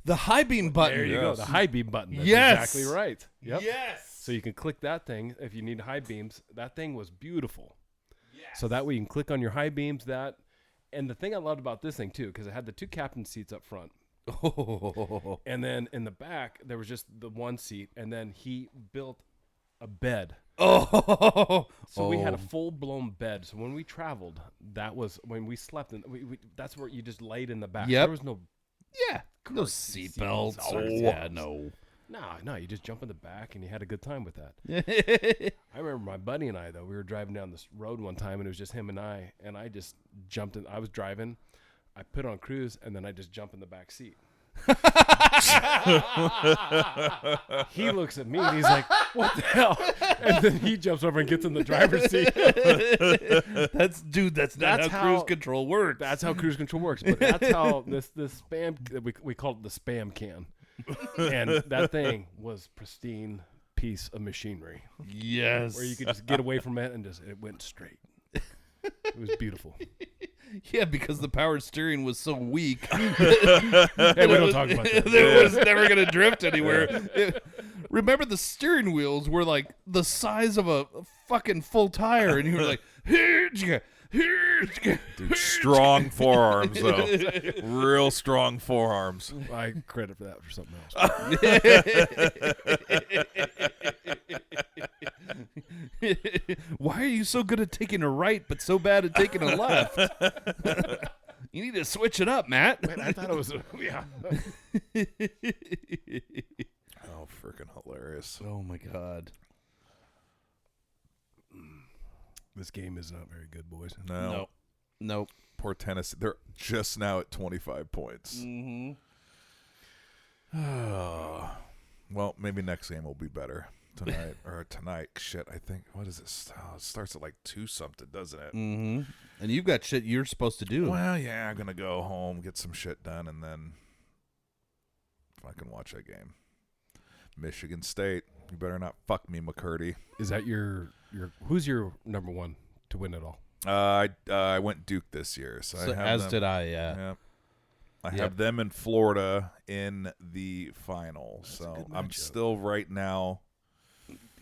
Speaker 2: The high beam button.
Speaker 3: There you go, the high beam button. That's
Speaker 2: Yes.
Speaker 3: exactly right. Yep.
Speaker 2: Yes.
Speaker 3: So you can click that thing if you need high beams. That thing was beautiful. Yes. So that way you can click on your high beams. And the thing I loved about this thing too, because it had the 2 captain seats up front.
Speaker 2: Oh.
Speaker 3: And then in the back there was just the 1 seat, and then he built a bed.
Speaker 2: Oh.
Speaker 3: So we had a full-blown bed. So when we traveled, that was when we slept. That's where you just laid in the back.
Speaker 2: Yep.
Speaker 3: There was no...
Speaker 2: Yeah. No seat belts.
Speaker 3: Oh,
Speaker 2: Yeah, no.
Speaker 3: No, you just jump in the back, and you had a good time with that. I remember my buddy and I, though, we were driving down this road one time, and it was just him and I just jumped in. I was driving. I put on cruise, and then I just jump in the back seat. He looks at me and he's like, what the hell? And then he jumps over and gets in the driver's seat.
Speaker 2: That's not how cruise control works.
Speaker 3: That's how cruise control works. But that's how this spam, we call it the spam can. And that thing was pristine piece of machinery.
Speaker 2: Yes.
Speaker 3: Where you could just get away from it and it went straight. It was beautiful.
Speaker 2: Yeah, because the power steering was so weak.
Speaker 3: Hey, we don't talk about that.
Speaker 2: It was never going to drift anywhere. Remember, the steering wheels were like the size of a fucking full tire, and you were like,
Speaker 1: Dude, strong forearms, though. Real strong forearms.
Speaker 3: I credit for that for something else.
Speaker 2: Why are you so good at taking a right, but so bad at taking a left? You need to switch it up, Matt.
Speaker 3: Man, I thought it was, yeah.
Speaker 1: Oh, freaking hilarious.
Speaker 2: Oh, my God.
Speaker 3: This game is not very good, boys.
Speaker 1: No.
Speaker 2: Nope.
Speaker 1: Poor Tennessee. They're just now at 25 points.
Speaker 2: Mm-hmm.
Speaker 1: Well, maybe next game will be better tonight. Shit, I think. What is it? It starts at like 2-something, doesn't it?
Speaker 2: Mm-hmm. And you've got shit you're supposed to do.
Speaker 1: Well, yeah, I'm going to go home, get some shit done, and then fucking watch that game. Michigan State. You better not fuck me, McCurdy.
Speaker 3: Is that your who's your number 1 to win it all?
Speaker 1: I went Duke this year, so I have them.
Speaker 2: Did I, yeah.
Speaker 1: Yep. I have them in Florida in the final.
Speaker 3: That's
Speaker 1: so
Speaker 3: a good
Speaker 1: I'm
Speaker 3: matchup.
Speaker 1: still right now.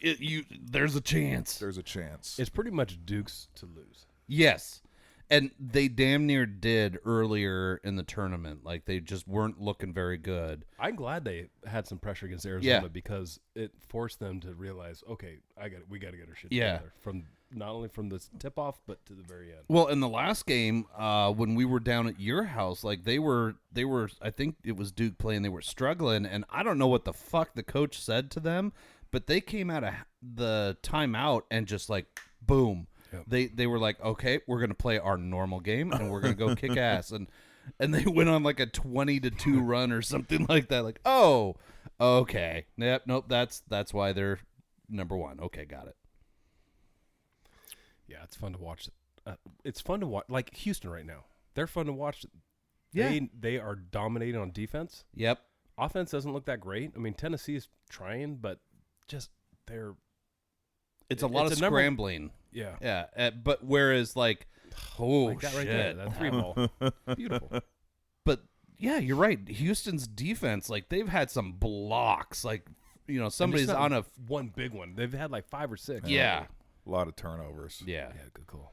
Speaker 2: There's a chance.
Speaker 1: There's a chance.
Speaker 3: It's pretty much Duke's to lose.
Speaker 2: Yes. And they damn near did earlier in the tournament. Like, they just weren't looking very good.
Speaker 3: I'm glad they had some pressure against Arizona
Speaker 2: Yeah.
Speaker 3: because it forced them to realize, okay, we got to get our shit
Speaker 2: Yeah.
Speaker 3: together from not only from the tip off but to the very end.
Speaker 2: Well, in the last game, when we were down at your house, like they were. I think it was Duke playing. They were struggling, and I don't know what the fuck the coach said to them, but they came out of the timeout and just like boom.
Speaker 3: Yep.
Speaker 2: They were like, okay, we're gonna play our normal game and we're gonna go kick ass, and they went on like a 20-2 run or something like that. Like, oh, okay, yep, nope, that's why they're number one. Okay, got it.
Speaker 3: Yeah, it's fun to watch. It's fun to watch. Like Houston right now, they're fun to watch.
Speaker 2: Yeah.
Speaker 3: They are dominating on defense.
Speaker 2: Yep.
Speaker 3: Offense doesn't look that great. I mean, Tennessee is trying, but just
Speaker 2: it's a lot of scrambling.
Speaker 3: Yeah.
Speaker 2: Yeah. But whereas like, oh,
Speaker 3: like that
Speaker 2: shit.
Speaker 3: right there, that 3 ball, beautiful.
Speaker 2: But yeah, you're right. Houston's defense, like they've had some blocks. Like, you know, somebody's on a
Speaker 3: one big one. They've had like 5 or 6.
Speaker 2: yeah.
Speaker 1: A lot of turnovers.
Speaker 2: Yeah.
Speaker 3: Yeah, good call.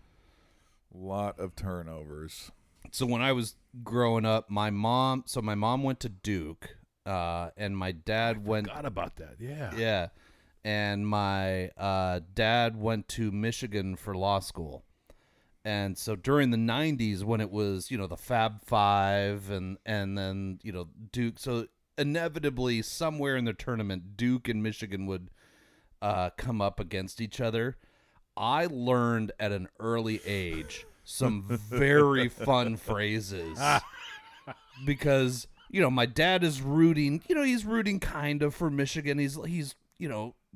Speaker 1: A lot of turnovers.
Speaker 2: So when I was growing up, my mom went to Duke, and my dad went.
Speaker 3: Forgot about that. Yeah.
Speaker 2: Yeah, and my dad went to Michigan for law school, and so during the '90s when it was the Fab Five and then Duke, so inevitably somewhere in the tournament Duke and Michigan would come up against each other. I learned at an early age some very fun phrases because my dad is rooting, he's rooting kind of for Michigan. He's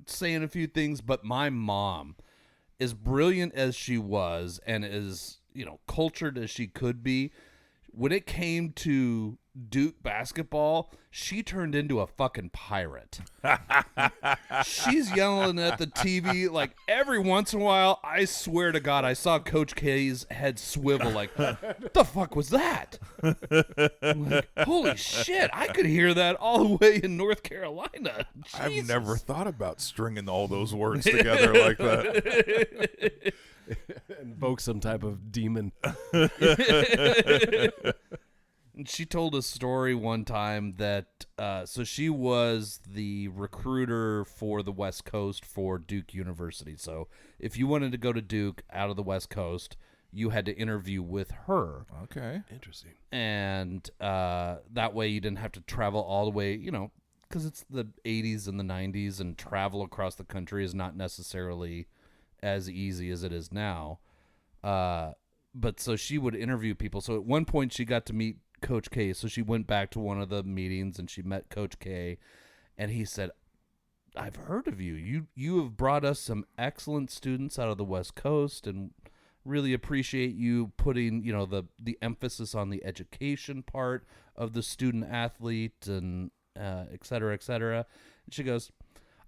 Speaker 2: saying a few things, but my mom, as brilliant as she was and as cultured as she could be, when it came to Duke basketball, she turned into a fucking pirate. She's yelling at the TV like every once in a while. I swear to God, I saw Coach K's head swivel like, what the fuck was that? I'm like, holy shit, I could hear that all the way in North Carolina. Jesus.
Speaker 1: I've never thought about stringing all those words together like that.
Speaker 3: Invoke some type of demon.
Speaker 2: And she told a story one time that so she was the recruiter for the West Coast for Duke University. So if you wanted to go to Duke out of the West Coast, you had to interview with her.
Speaker 1: Okay.
Speaker 3: Interesting.
Speaker 2: And that way you didn't have to travel all the way, because it's the 80s and the 90s, and travel across the country is not necessarily as easy as it is now. But so she would interview people. So at one point she got to meet Coach K. So she went back to one of the meetings and she met Coach K, and he said, I've heard of you. You have brought us some excellent students out of the West Coast, and really appreciate you putting, the emphasis on the education part of the student athlete and et cetera, et cetera. And she goes,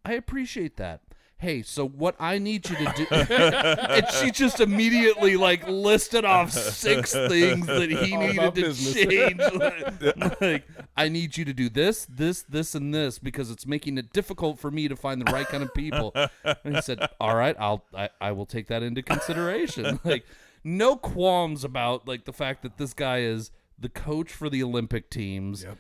Speaker 2: I appreciate that. Hey, so what I need you to do, and she just immediately listed off 6 things that he needed to change. Like, I need you to do this, this, this, and this because it's making it difficult for me to find the right kind of people. And he said, "All right, I will take that into consideration." Like, no qualms about the fact that this guy is the coach for the Olympic teams.
Speaker 3: Yep.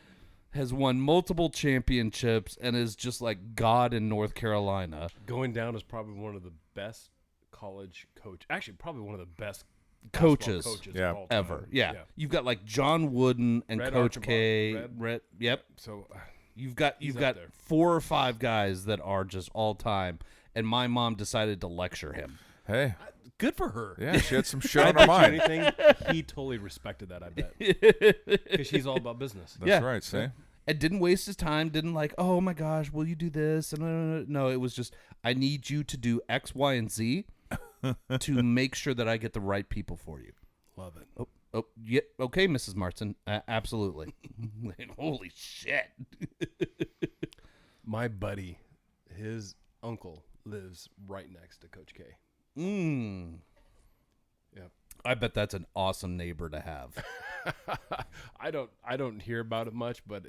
Speaker 2: Has won multiple championships and is just like God in North Carolina.
Speaker 3: Going down as probably one of the best college coach. Actually, probably one of the best
Speaker 2: coaches
Speaker 3: of all time.
Speaker 2: ever. Yeah. You've got John Wooden and
Speaker 3: Red
Speaker 2: Coach
Speaker 3: Archibald,
Speaker 2: K. Yep.
Speaker 3: So
Speaker 2: you've got
Speaker 3: there.
Speaker 2: 4 or 5 guys that are just all time, and my mom decided to lecture him.
Speaker 1: Hey.
Speaker 3: Good for her.
Speaker 1: Yeah, she had some shit on her mind.
Speaker 3: Anything, he totally respected that, I bet. Because she's all about business.
Speaker 1: That's right, see?
Speaker 2: And didn't waste his time, didn't oh my gosh, will you do this? And no, it was just, I need you to do X, Y, and Z to make sure that I get the right people for you.
Speaker 3: Love it.
Speaker 2: Oh, yeah, okay, Mrs. Martin, absolutely. Holy shit.
Speaker 3: My buddy, his uncle lives right next to Coach K. Yep.
Speaker 2: I bet that's an awesome neighbor to have.
Speaker 3: I don't hear about it much, but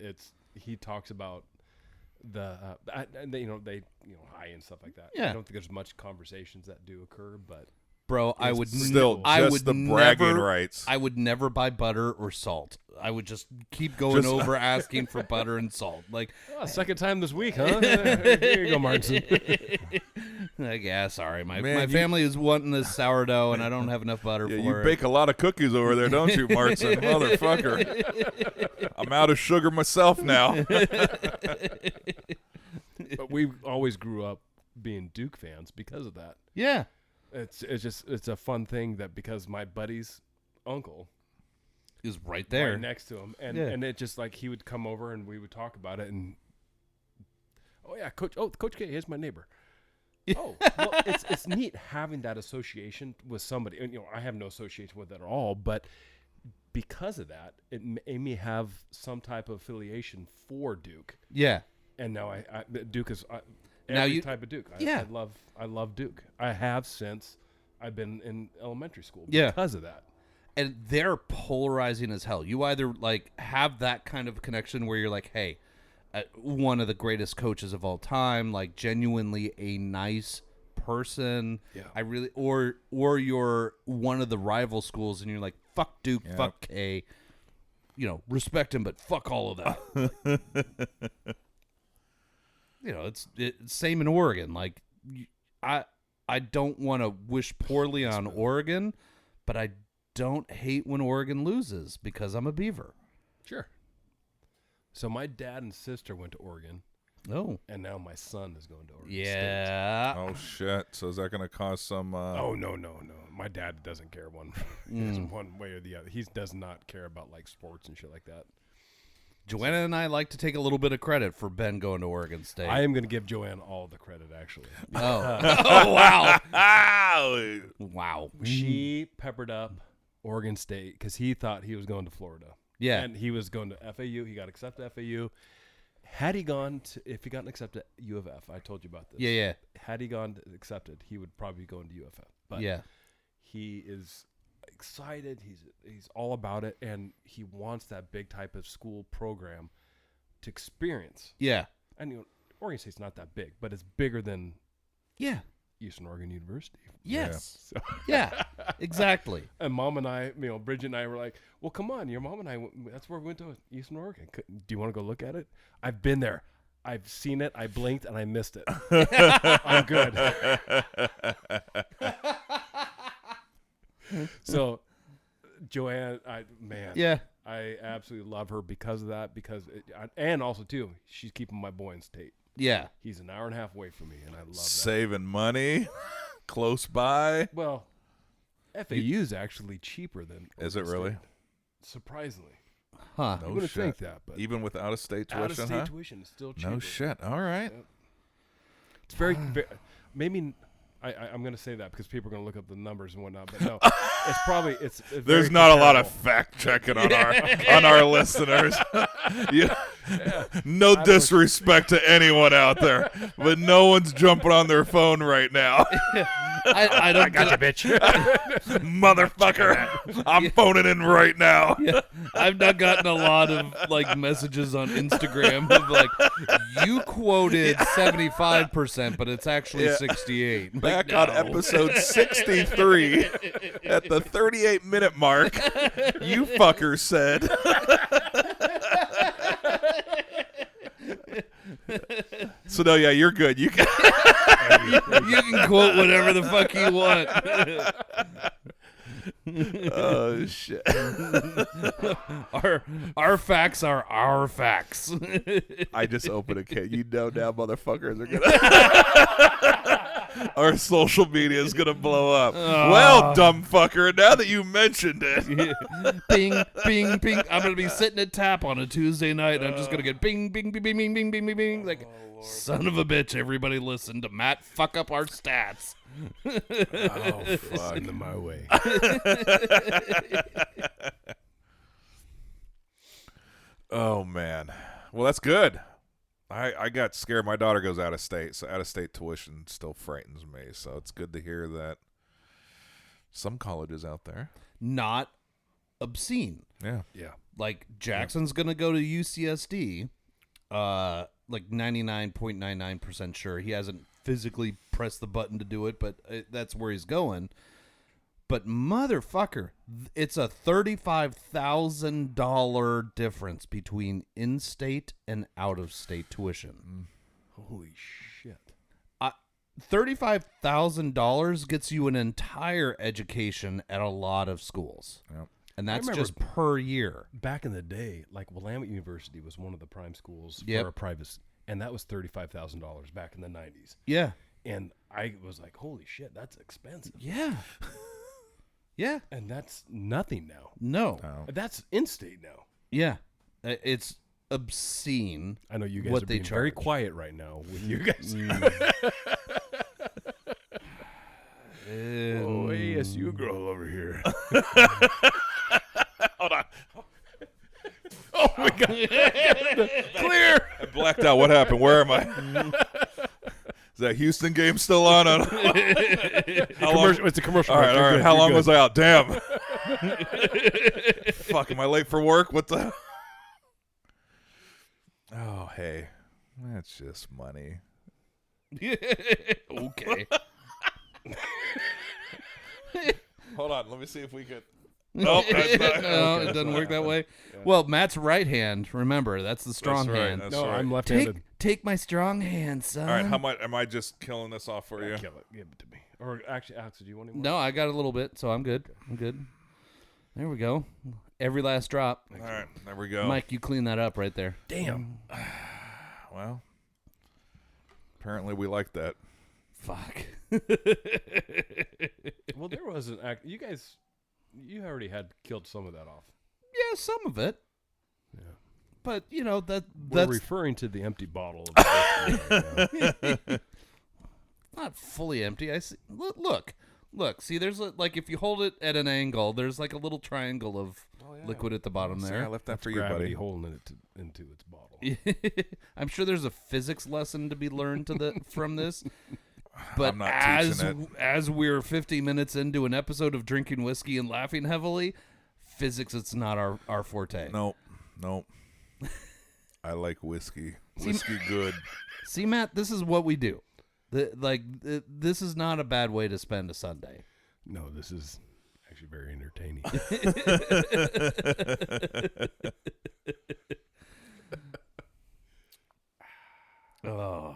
Speaker 3: he talks about the they high and stuff like that.
Speaker 2: Yeah.
Speaker 3: I don't think there's much conversations that do occur, but
Speaker 2: bro, I would
Speaker 1: still
Speaker 2: I
Speaker 1: just
Speaker 2: would
Speaker 1: the
Speaker 2: never,
Speaker 1: bragging rights.
Speaker 2: I would never buy butter or salt. I would just keep going over asking for butter and salt.
Speaker 3: Second time this week, huh? Here you go, Martin.
Speaker 2: Sorry, my family is wanting this sourdough, and I don't have enough butter for it.
Speaker 1: You bake a lot of cookies over there, don't you, Martin? Motherfucker. I'm out of sugar myself now.
Speaker 3: But we always grew up being Duke fans because of that.
Speaker 2: Yeah.
Speaker 3: It's a fun thing that because my buddy's uncle
Speaker 2: is right there
Speaker 3: next to him, and it just he would come over and we would talk about it, and Coach K, here's my neighbor. Oh, well, it's neat having that association with somebody. And, I have no association with it at all, but because of that, it made me have some type of affiliation for Duke.
Speaker 2: Yeah.
Speaker 3: And now Duke is
Speaker 2: Now
Speaker 3: every type of Duke.
Speaker 2: Yeah.
Speaker 3: I love Duke. I have since I've been in elementary school
Speaker 2: Yeah.
Speaker 3: because of that.
Speaker 2: And they're polarizing as hell. You either like have that kind of connection where you're like, hey, one of the greatest coaches of all time, like genuinely a nice person.
Speaker 3: Yeah.
Speaker 2: I really, or you're one of the rival schools and you're like, fuck Duke, fuck K, respect him, but fuck all of that. It's same in Oregon. Like, I don't want to wish poorly on Oregon, but I don't hate when Oregon loses because I'm a Beaver.
Speaker 3: Sure. So my dad and sister went to Oregon.
Speaker 2: Oh.
Speaker 3: And now my son is going to Oregon
Speaker 2: Yeah.
Speaker 1: Oh shit! So is that going to cause some?
Speaker 3: Oh no. My dad doesn't care one way or the other. He does not care about like sports and shit like that.
Speaker 2: Joanna and I like to take a little bit of credit for Ben going to Oregon State.
Speaker 3: I am going to give Joanne all the credit, actually.
Speaker 2: Oh wow! Wow.
Speaker 3: She peppered up Oregon State because he thought he was going to Florida.
Speaker 2: Yeah.
Speaker 3: And he was going to FAU. He got accepted to FAU. Had he gone to, if he got accepted at U of F, I told you about this.
Speaker 2: Yeah.
Speaker 3: Had he gone to accepted, he would probably go into UFF. But
Speaker 2: yeah.
Speaker 3: he is excited. He's all about it, and he wants that big type of school program to experience.
Speaker 2: Yeah.
Speaker 3: And Oregon State's not that big, but it's bigger than
Speaker 2: Yeah.
Speaker 3: Eastern Oregon University.
Speaker 2: Yes. Yeah. Exactly.
Speaker 3: And Mom and I, Bridget and I were like, well, come on. Your mom and I, that's where we went to Eastern Oregon. Do you want to go look at it? I've been there. I've seen it. I blinked and I missed it. I'm good. So, Joanne,
Speaker 2: Yeah.
Speaker 3: I absolutely love her because of that. And also, too, she's keeping my boy in state.
Speaker 2: Yeah.
Speaker 3: He's an hour and a half away from me, and I love that.
Speaker 1: Saving money, close by.
Speaker 3: Well, FAU is actually cheaper than
Speaker 1: Is it
Speaker 3: Oregon
Speaker 1: really?
Speaker 3: State. Surprisingly.
Speaker 2: Huh.
Speaker 3: You wouldn't think that, but
Speaker 1: Even with out-of-state tuition,
Speaker 3: out-of-state
Speaker 1: huh?
Speaker 3: tuition is still cheaper.
Speaker 1: No shit. All right.
Speaker 3: Yep. It's very maybe I'm going to say that because people are going to look up the numbers and whatnot, but no, it's
Speaker 1: There's
Speaker 3: very
Speaker 1: not a lot of
Speaker 3: comparable.
Speaker 1: fact checking on our listeners. No disrespect to anyone out there, but no one's jumping on their phone right now.
Speaker 2: I don't
Speaker 3: Got you, bitch.
Speaker 1: Motherfucker, I'm phoning in right now.
Speaker 2: Yeah, I've not gotten a lot of like messages on Instagram of like you quoted 75%, but it's actually 68. Like,
Speaker 1: Back on episode 63 at the 38-minute mark, you fucker said. So no, yeah, you're good. You can
Speaker 2: you can quote whatever the fuck you want.
Speaker 1: Oh shit.
Speaker 2: Our facts are our facts.
Speaker 1: I just opened a can. Now motherfuckers are gonna our social media is gonna blow up. Well, dumb fucker, now that you mentioned it.
Speaker 2: Bing, bing, bing. I'm gonna be sitting at tap on a Tuesday night. And I'm just gonna get bing, bing, bing, bing, bing, bing, bing, bing, bing. Like, son of a bitch! Everybody listen to Matt fuck up our stats.
Speaker 3: Oh, fuck. Send them my way.
Speaker 1: Oh man. Well, that's good. I got scared. My daughter goes out of state, so out of state tuition still frightens me. So it's good to hear that some colleges out there.
Speaker 2: Not obscene.
Speaker 1: Yeah.
Speaker 3: Yeah.
Speaker 2: Like Jackson's gonna go to UCSD. Like 99.99% sure. He hasn't physically pressed the button to do it, but that's where he's going. But motherfucker, it's a $35,000 difference between in-state and out-of-state tuition.
Speaker 3: Holy shit.
Speaker 2: $35,000 gets you an entire education at a lot of schools.
Speaker 1: Yep.
Speaker 2: And that's
Speaker 3: remember
Speaker 2: just per year.
Speaker 3: Back in the day, like Willamette University was one of the prime schools
Speaker 2: Yep.
Speaker 3: for a private, and that was $35,000 back in the 90s.
Speaker 2: Yeah.
Speaker 3: And I was like, holy shit, that's expensive.
Speaker 2: Yeah. Yeah.
Speaker 3: And that's nothing now.
Speaker 2: No.
Speaker 3: That's in-state now.
Speaker 2: Yeah. It's obscene.
Speaker 3: I know you guys
Speaker 2: What
Speaker 3: are
Speaker 2: they
Speaker 3: being very
Speaker 2: charge.
Speaker 3: quiet right now with you guys. Oh, ASU girl over here.
Speaker 1: Hold on.
Speaker 3: Oh my God! Clear.
Speaker 1: I blacked out. What happened? Where am I? Is that Houston game still on? How long?
Speaker 3: It's a commercial.
Speaker 1: All right, all right.
Speaker 3: Good,
Speaker 1: How long
Speaker 3: good.
Speaker 1: was I out? Damn. Fuck, am I late for work? What the? Oh, hey. That's just money.
Speaker 2: Okay.
Speaker 1: Hold on. Let me see if we could. Nope, that's not.
Speaker 2: No,
Speaker 1: Okay.
Speaker 2: it doesn't work that way. Well, Matt's right hand. Remember, that's the strong
Speaker 1: That's right,
Speaker 2: hand.
Speaker 1: that's
Speaker 3: No,
Speaker 1: right.
Speaker 3: I'm left-handed.
Speaker 2: Take my strong hand, son.
Speaker 1: All right, how much am I just killing this off for you?
Speaker 3: Kill it. Give it to me. Or actually, Alex, do you want any more?
Speaker 2: No, I got a little bit, so I'm good. I'm good. There we go. Every last drop.
Speaker 1: All right, there we go.
Speaker 2: Mike, you clean that up right there.
Speaker 3: Damn.
Speaker 1: Well, apparently we like that.
Speaker 2: Fuck.
Speaker 3: Well, there was an act. You guys, you already had killed some of that off.
Speaker 2: Yeah, some of it.
Speaker 3: Yeah.
Speaker 2: But, you know,
Speaker 3: We're
Speaker 2: that's
Speaker 3: referring to the empty bottle. Of right now.
Speaker 2: not fully empty. I see. Look. See, there's like if you hold it at an angle, there's like a little triangle of liquid at the bottom
Speaker 1: See, I
Speaker 2: there.
Speaker 1: left that for you,
Speaker 3: Gravity
Speaker 1: buddy.
Speaker 3: holding it into its bottle.
Speaker 2: I'm sure there's a physics lesson to be learned from this. But
Speaker 1: I'm not teaching it.
Speaker 2: as we're 50 minutes into an episode of drinking whiskey and laughing heavily, physics it's not our forte.
Speaker 1: Nope. I like whiskey. Whiskey good.
Speaker 2: See, Matt, this is what we do. This is not a bad way to spend a Sunday.
Speaker 3: No, this is actually very entertaining.
Speaker 2: Oh.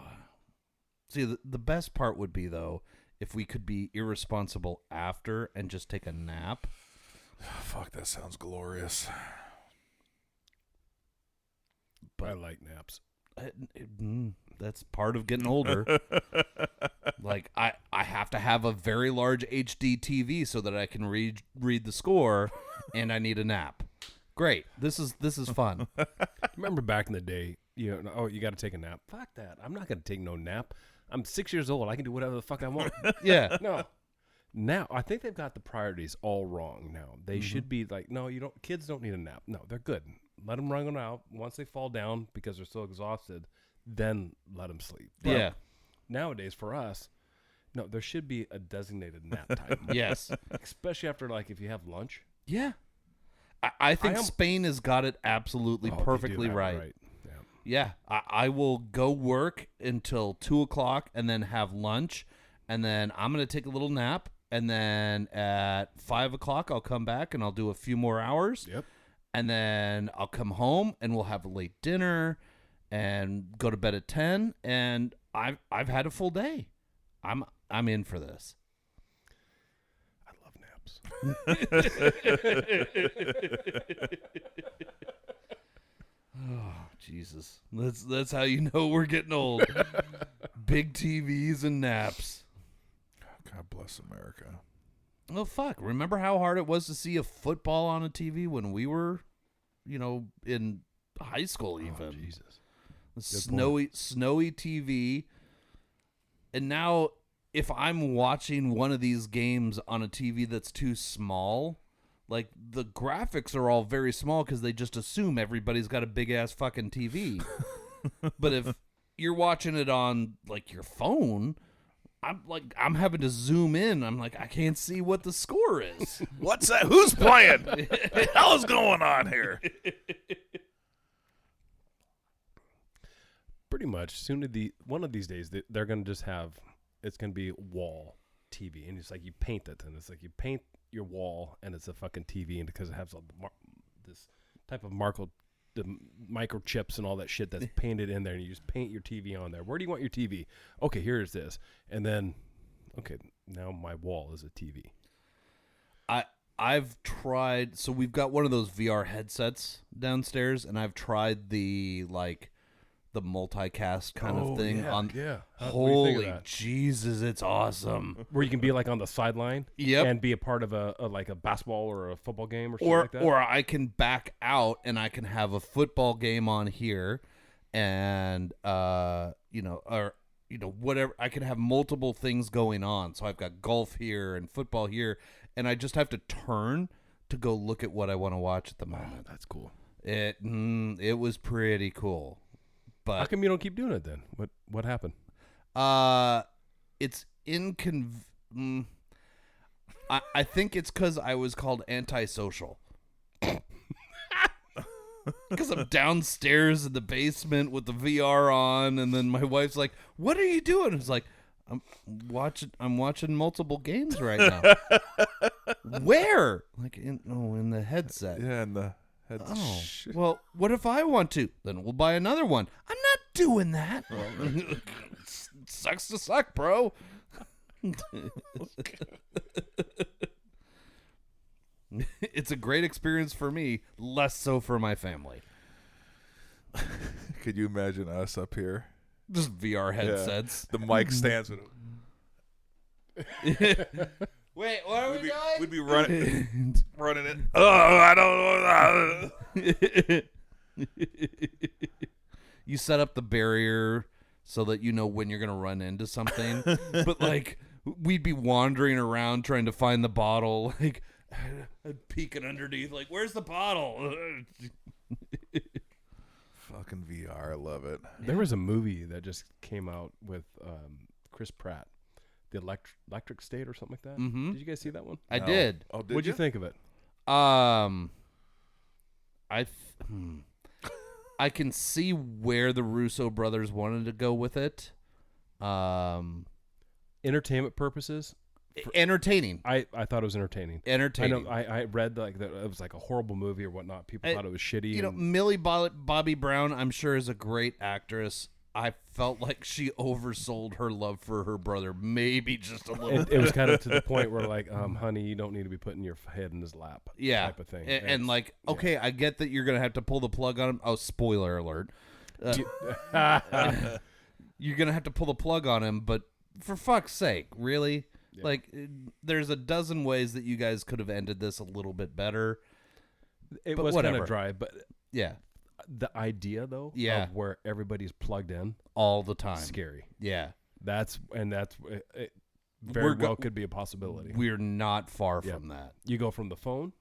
Speaker 2: See, the best part would be, though, if we could be irresponsible after and just take a nap.
Speaker 1: Fuck, that sounds glorious.
Speaker 3: I like naps.
Speaker 2: That's part of getting older. Like, I have to have a very large HD TV so that I can read the score, and I need a nap. Great. This is fun.
Speaker 3: Remember back in the day, you got to take a nap. Fuck that. I'm not going to take no nap. I'm 6 years old. I can do whatever the fuck I want.
Speaker 2: Yeah.
Speaker 3: No. Now, I think they've got the priorities all wrong now. They should be like, no, kids don't need a nap. No, they're good. Let them run out. Once they fall down because they're so exhausted, then let them sleep. But
Speaker 2: Yeah.
Speaker 3: nowadays, for us, no, there should be a designated nap time.
Speaker 2: Yes.
Speaker 3: Especially after, like, if you have lunch.
Speaker 2: Yeah. I think
Speaker 3: I am-
Speaker 2: Spain has got it absolutely
Speaker 3: Oh, they do
Speaker 2: perfectly
Speaker 3: have it
Speaker 2: right.
Speaker 3: Yeah.
Speaker 2: Yeah. I will go work until 2:00 and then have lunch, and then I'm going to take a little nap, and then at 5:00 I'll come back and I'll do a few more hours.
Speaker 3: Yep.
Speaker 2: And then I'll come home and we'll have a late dinner and go to bed at 10, and I've had a full day. I'm in for this.
Speaker 3: I love naps.
Speaker 2: Oh, Jesus. That's how you know we're getting old. Big TVs and naps.
Speaker 1: God bless America.
Speaker 2: Well, fuck. Remember how hard it was to see a football on a TV when we were, in high school even?
Speaker 3: Oh, Jesus.
Speaker 2: Snowy TV. And now if I'm watching one of these games on a TV that's too small, like the graphics are all very small because they just assume everybody's got a big ass fucking TV. But if you're watching it on like your phone, I'm having to zoom in. I'm like, I can't see what the score is.
Speaker 1: What's that? Who's playing? What the hell is going on here?
Speaker 3: Pretty much. One of these days, they're going to just have, it's going to be wall TV. And it's like you paint it. And it's like you paint your wall and it's a fucking TV. And because it has this type of the microchips and all that shit that's painted in there, and you just paint your TV on there. Where do you want your TV? Okay, here's this. And then, okay, now my wall is a TV.
Speaker 2: I've tried, so we've got one of those VR headsets downstairs, and I've tried the multicast kind of thing on.
Speaker 3: Yeah.
Speaker 2: Holy Jesus, it's awesome.
Speaker 3: Where you can be like on the sideline,
Speaker 2: Yep.
Speaker 3: and be a part of a basketball or a football game or something like that.
Speaker 2: Or I can back out and I can have a football game on here, and or whatever. I can have multiple things going on. So I've got golf here and football here, and I just have to turn to go look at what I want to watch at the moment.
Speaker 3: That's cool.
Speaker 2: It was pretty cool. But
Speaker 3: How come you don't keep doing it then? What happened?
Speaker 2: It's I think it's because I was called antisocial. Because I'm downstairs in the basement with the VR on, and then my wife's like, "What are you doing?" It's like, I'm watching multiple games right now." Where? Like in the headset.
Speaker 1: Yeah, in the headset.
Speaker 2: Oh, well, what if I want to? Then we'll buy another one. I'm not doing that. Sucks to suck, bro. It's a great experience for me, less so for my family.
Speaker 1: Could you imagine us up here?
Speaker 2: Just VR headsets.
Speaker 1: The mic stands with
Speaker 2: Wait, what are we doing?
Speaker 1: We'd be running it. Oh, I don't know.
Speaker 2: You set up the barrier so that you know when you're going to run into something. But, like, we'd be wandering around trying to find the bottle, like, peeking underneath, like, where's the bottle?
Speaker 1: Fucking VR, I love it.
Speaker 3: There was a movie that just came out with Chris Pratt, The Electric State or something like that.
Speaker 2: Mm-hmm.
Speaker 3: Did you guys see that one?
Speaker 2: I did.
Speaker 1: Oh, did
Speaker 3: What'd you think of it?
Speaker 2: I can see where the Russo brothers wanted to go with it.
Speaker 3: Entertainment purposes,
Speaker 2: Entertaining.
Speaker 3: I thought it was entertaining.
Speaker 2: Entertaining.
Speaker 3: I read like that it was like a horrible movie or whatnot. People thought it was shitty.
Speaker 2: Millie Bobby Brown, I'm sure, is a great actress. I felt like she oversold her love for her brother, maybe just a little.
Speaker 3: It was kind of to the point where, like, honey, you don't need to be putting your head in his lap.
Speaker 2: Yeah,
Speaker 3: type of thing.
Speaker 2: And like, okay, I get that you're gonna have to pull the plug on him. Oh, spoiler alert! You're gonna have to pull the plug on him, but for fuck's sake, really? Yeah. Like, there's a dozen ways that you guys could have ended this a little bit better.
Speaker 3: It
Speaker 2: but
Speaker 3: was
Speaker 2: whatever.
Speaker 3: kind of dry, but
Speaker 2: yeah.
Speaker 3: The idea, though,
Speaker 2: yeah,
Speaker 3: of where everybody's plugged in
Speaker 2: all the time,
Speaker 3: scary.
Speaker 2: Yeah,
Speaker 3: that's it very well could be a possibility.
Speaker 2: We're not far from that.
Speaker 3: You go from the phone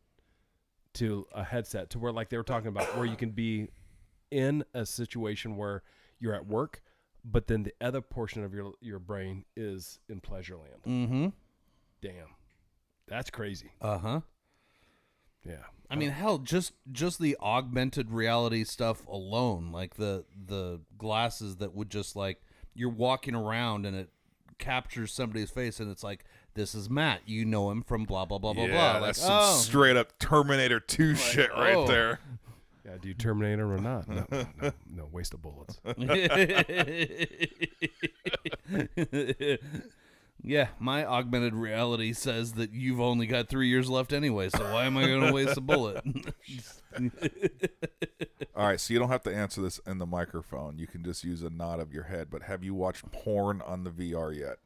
Speaker 3: to a headset to where, like they were talking about, where you can be in a situation where you're at work, but then the other portion of your brain is in pleasure land.
Speaker 2: Mm-hmm.
Speaker 3: Damn, that's crazy.
Speaker 2: Uh-huh.
Speaker 3: Yeah.
Speaker 2: I mean, hell, just the augmented reality stuff alone, like the glasses that would just, like, you're walking around and it captures somebody's face and it's like, this is Matt. You know him from blah, blah, blah, blah, blah. Like,
Speaker 1: that's some straight up Terminator 2 shit right there.
Speaker 3: Yeah, do you Terminator or not? No, waste of bullets.
Speaker 2: Yeah, my augmented reality says that you've only got 3 years left anyway, so why am I going to waste a bullet?
Speaker 1: All right, so you don't have to answer this in the microphone. You can just use a nod of your head. But have you watched porn on the VR yet?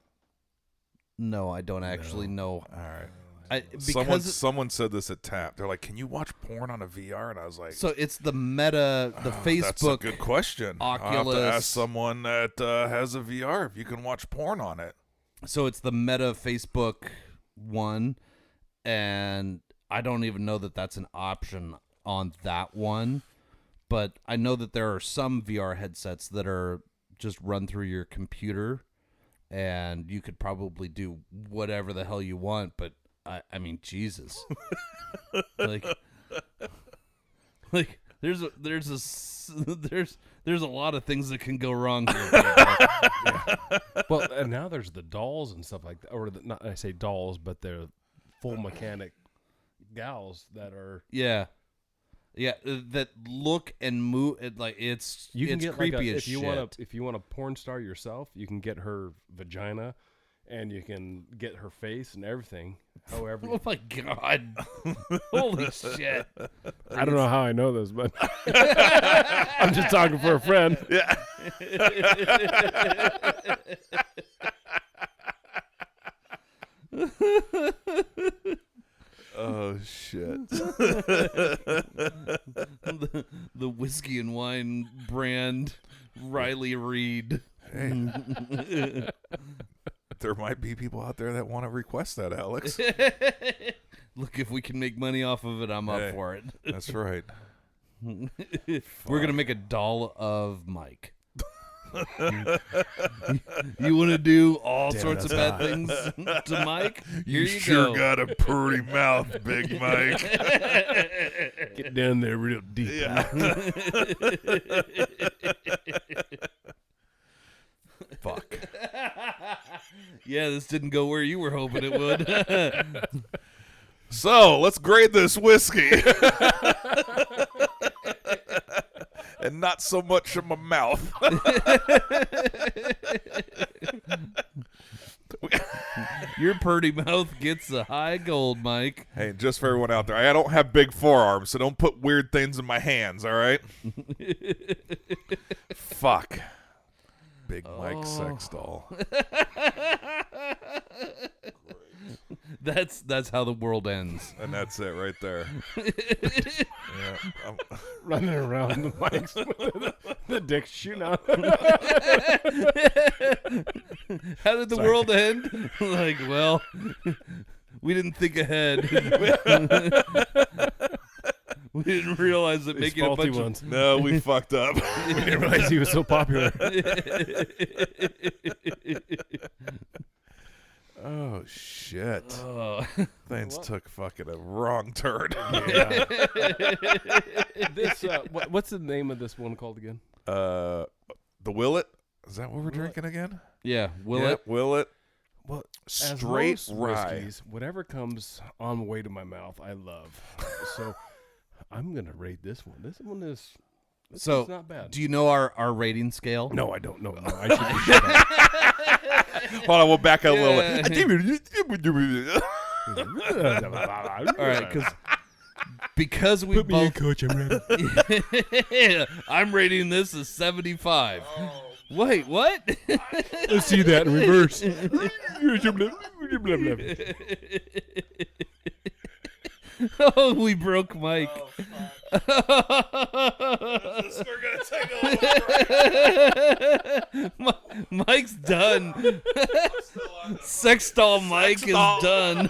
Speaker 2: No, I don't actually know.
Speaker 1: All right.
Speaker 2: Someone
Speaker 1: said this at Tap. They're like, "Can you watch porn on a VR?" And I was like,
Speaker 2: "So it's the Meta, the Facebook."
Speaker 1: That's a good question.
Speaker 2: Oculus.
Speaker 1: I'll have to ask someone that has a VR if you can watch porn on it.
Speaker 2: So it's the Meta Facebook one, and I don't even know that that's an option on that one. But I know that there are some VR headsets that are just run through your computer, and you could probably do whatever the hell you want. But I mean, Jesus, like there's a lot of things that can go wrong here.
Speaker 3: Yeah. Well, and now there's the dolls and stuff like that, or not. I say dolls, but they're full mechanic gals that are
Speaker 2: that look and move. It's creepy as shit.
Speaker 3: If you want a porn star yourself, you can get her vagina, and you can get her face and everything. However,
Speaker 2: oh my god, holy shit!
Speaker 3: I don't know how I know this, but I'm just talking for a friend.
Speaker 1: Yeah. Oh shit!
Speaker 2: the whiskey and wine brand, Riley Reed.
Speaker 1: Hey. There might be people out there that want to request that, Alex.
Speaker 2: Look, if we can make money off of it, I'm up
Speaker 1: Hey,
Speaker 2: for it.
Speaker 1: That's right.
Speaker 2: We're going to make a doll of Mike. You want to do all sorts of bad things to Mike? Here you
Speaker 1: sure
Speaker 2: go.
Speaker 1: got a pretty mouth, Big Mike.
Speaker 3: Get down there real deep.
Speaker 1: Yeah. Fuck.
Speaker 2: Yeah, this didn't go where you were hoping it would.
Speaker 1: So, let's grade this whiskey. And not so much in my mouth.
Speaker 2: Your purdy mouth gets a high gold, Mike.
Speaker 1: Hey, just for everyone out there, I don't have big forearms, so don't put weird things in my hands, all right? Fuck. Big Mike sex doll.
Speaker 2: That's how the world ends.
Speaker 1: And that's it right there. Yeah,
Speaker 3: Running around the mics with the dick shooting out.
Speaker 2: How did the world end? Like, well, we didn't think ahead. We didn't realize that making a bunch
Speaker 3: ones.
Speaker 1: no, we fucked up.
Speaker 3: We didn't realize he was so popular.
Speaker 1: Oh, shit.
Speaker 2: Oh.
Speaker 1: Things took fucking a wrong turn.
Speaker 3: Yeah. This what's the name of this one called again?
Speaker 1: The Willett? Is that what we're drinking again?
Speaker 2: Yeah, Willett.
Speaker 1: Yep, Willett.
Speaker 3: Well,
Speaker 1: Straight
Speaker 3: as most
Speaker 1: Rye.
Speaker 3: whiskeys, whatever comes on the way to my mouth, I love. So I'm gonna rate this one. This one is
Speaker 2: So,
Speaker 3: it's not bad.
Speaker 2: do you know our rating scale?
Speaker 3: No, I don't know. No, I should be shut up.
Speaker 1: Hold on, we'll back up a little
Speaker 2: All right, because we
Speaker 3: Put me in,
Speaker 2: both.
Speaker 3: coach. I'm ready.
Speaker 2: I'm rating this as 75. Wait, what?
Speaker 3: Let's see that in reverse.
Speaker 2: Oh, we broke Mike.
Speaker 1: We're gonna take a
Speaker 2: Mike's done. Sex doll Mike is done.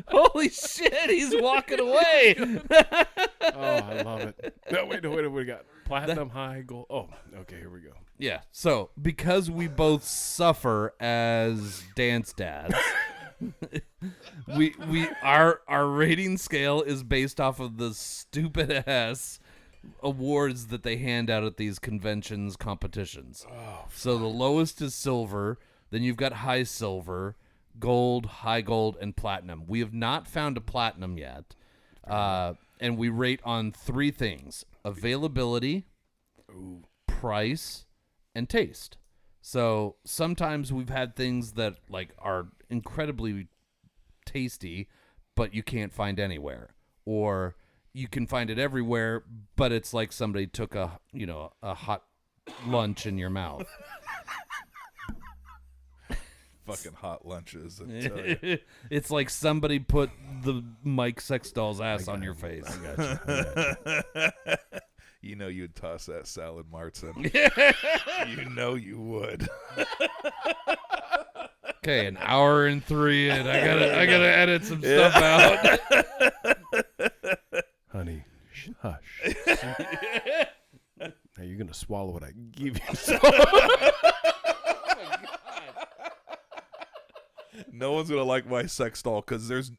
Speaker 2: Holy shit, he's walking away.
Speaker 3: Oh, I love it. No, wait, we got platinum, high, gold. Oh, okay, here we go.
Speaker 2: Yeah, so because we both suffer as dance dads, our rating scale is based off of the stupid ass awards that they hand out at these conventions competitions. So the lowest is silver, then you've got high silver, gold, high gold, and platinum. We have not found a platinum yet. And we rate on three things: availability, price, and taste. So sometimes we've had things that like are incredibly tasty, but you can't find anywhere, or you can find it everywhere, but it's like somebody took a hot lunch in your mouth.
Speaker 1: fucking hot lunches. I tell you.
Speaker 2: It's like somebody put the Mike sex doll's ass on your face.
Speaker 3: I got you.
Speaker 1: You know you'd toss that salad, Martin. You know you would.
Speaker 2: Okay, an hour and 3 in. I gotta edit some stuff out.
Speaker 3: Honey, hush. Now you're gonna swallow what I give you.
Speaker 1: No one's gonna like my sex doll because there's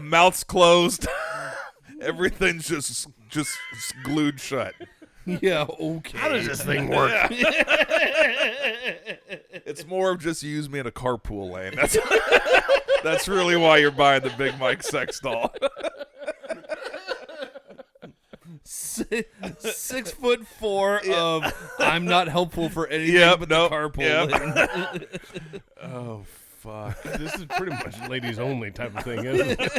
Speaker 1: mouth's closed. Everything's just glued shut.
Speaker 2: Yeah, okay.
Speaker 3: How does this thing work?
Speaker 1: It's more of just use me in a carpool lane. That's really why you're buying the Big Mike sex doll.
Speaker 2: 6'4" of I'm not helpful for anything but the carpool lane.
Speaker 1: Oh fuck.
Speaker 3: This is pretty much ladies only type of thing, isn't it?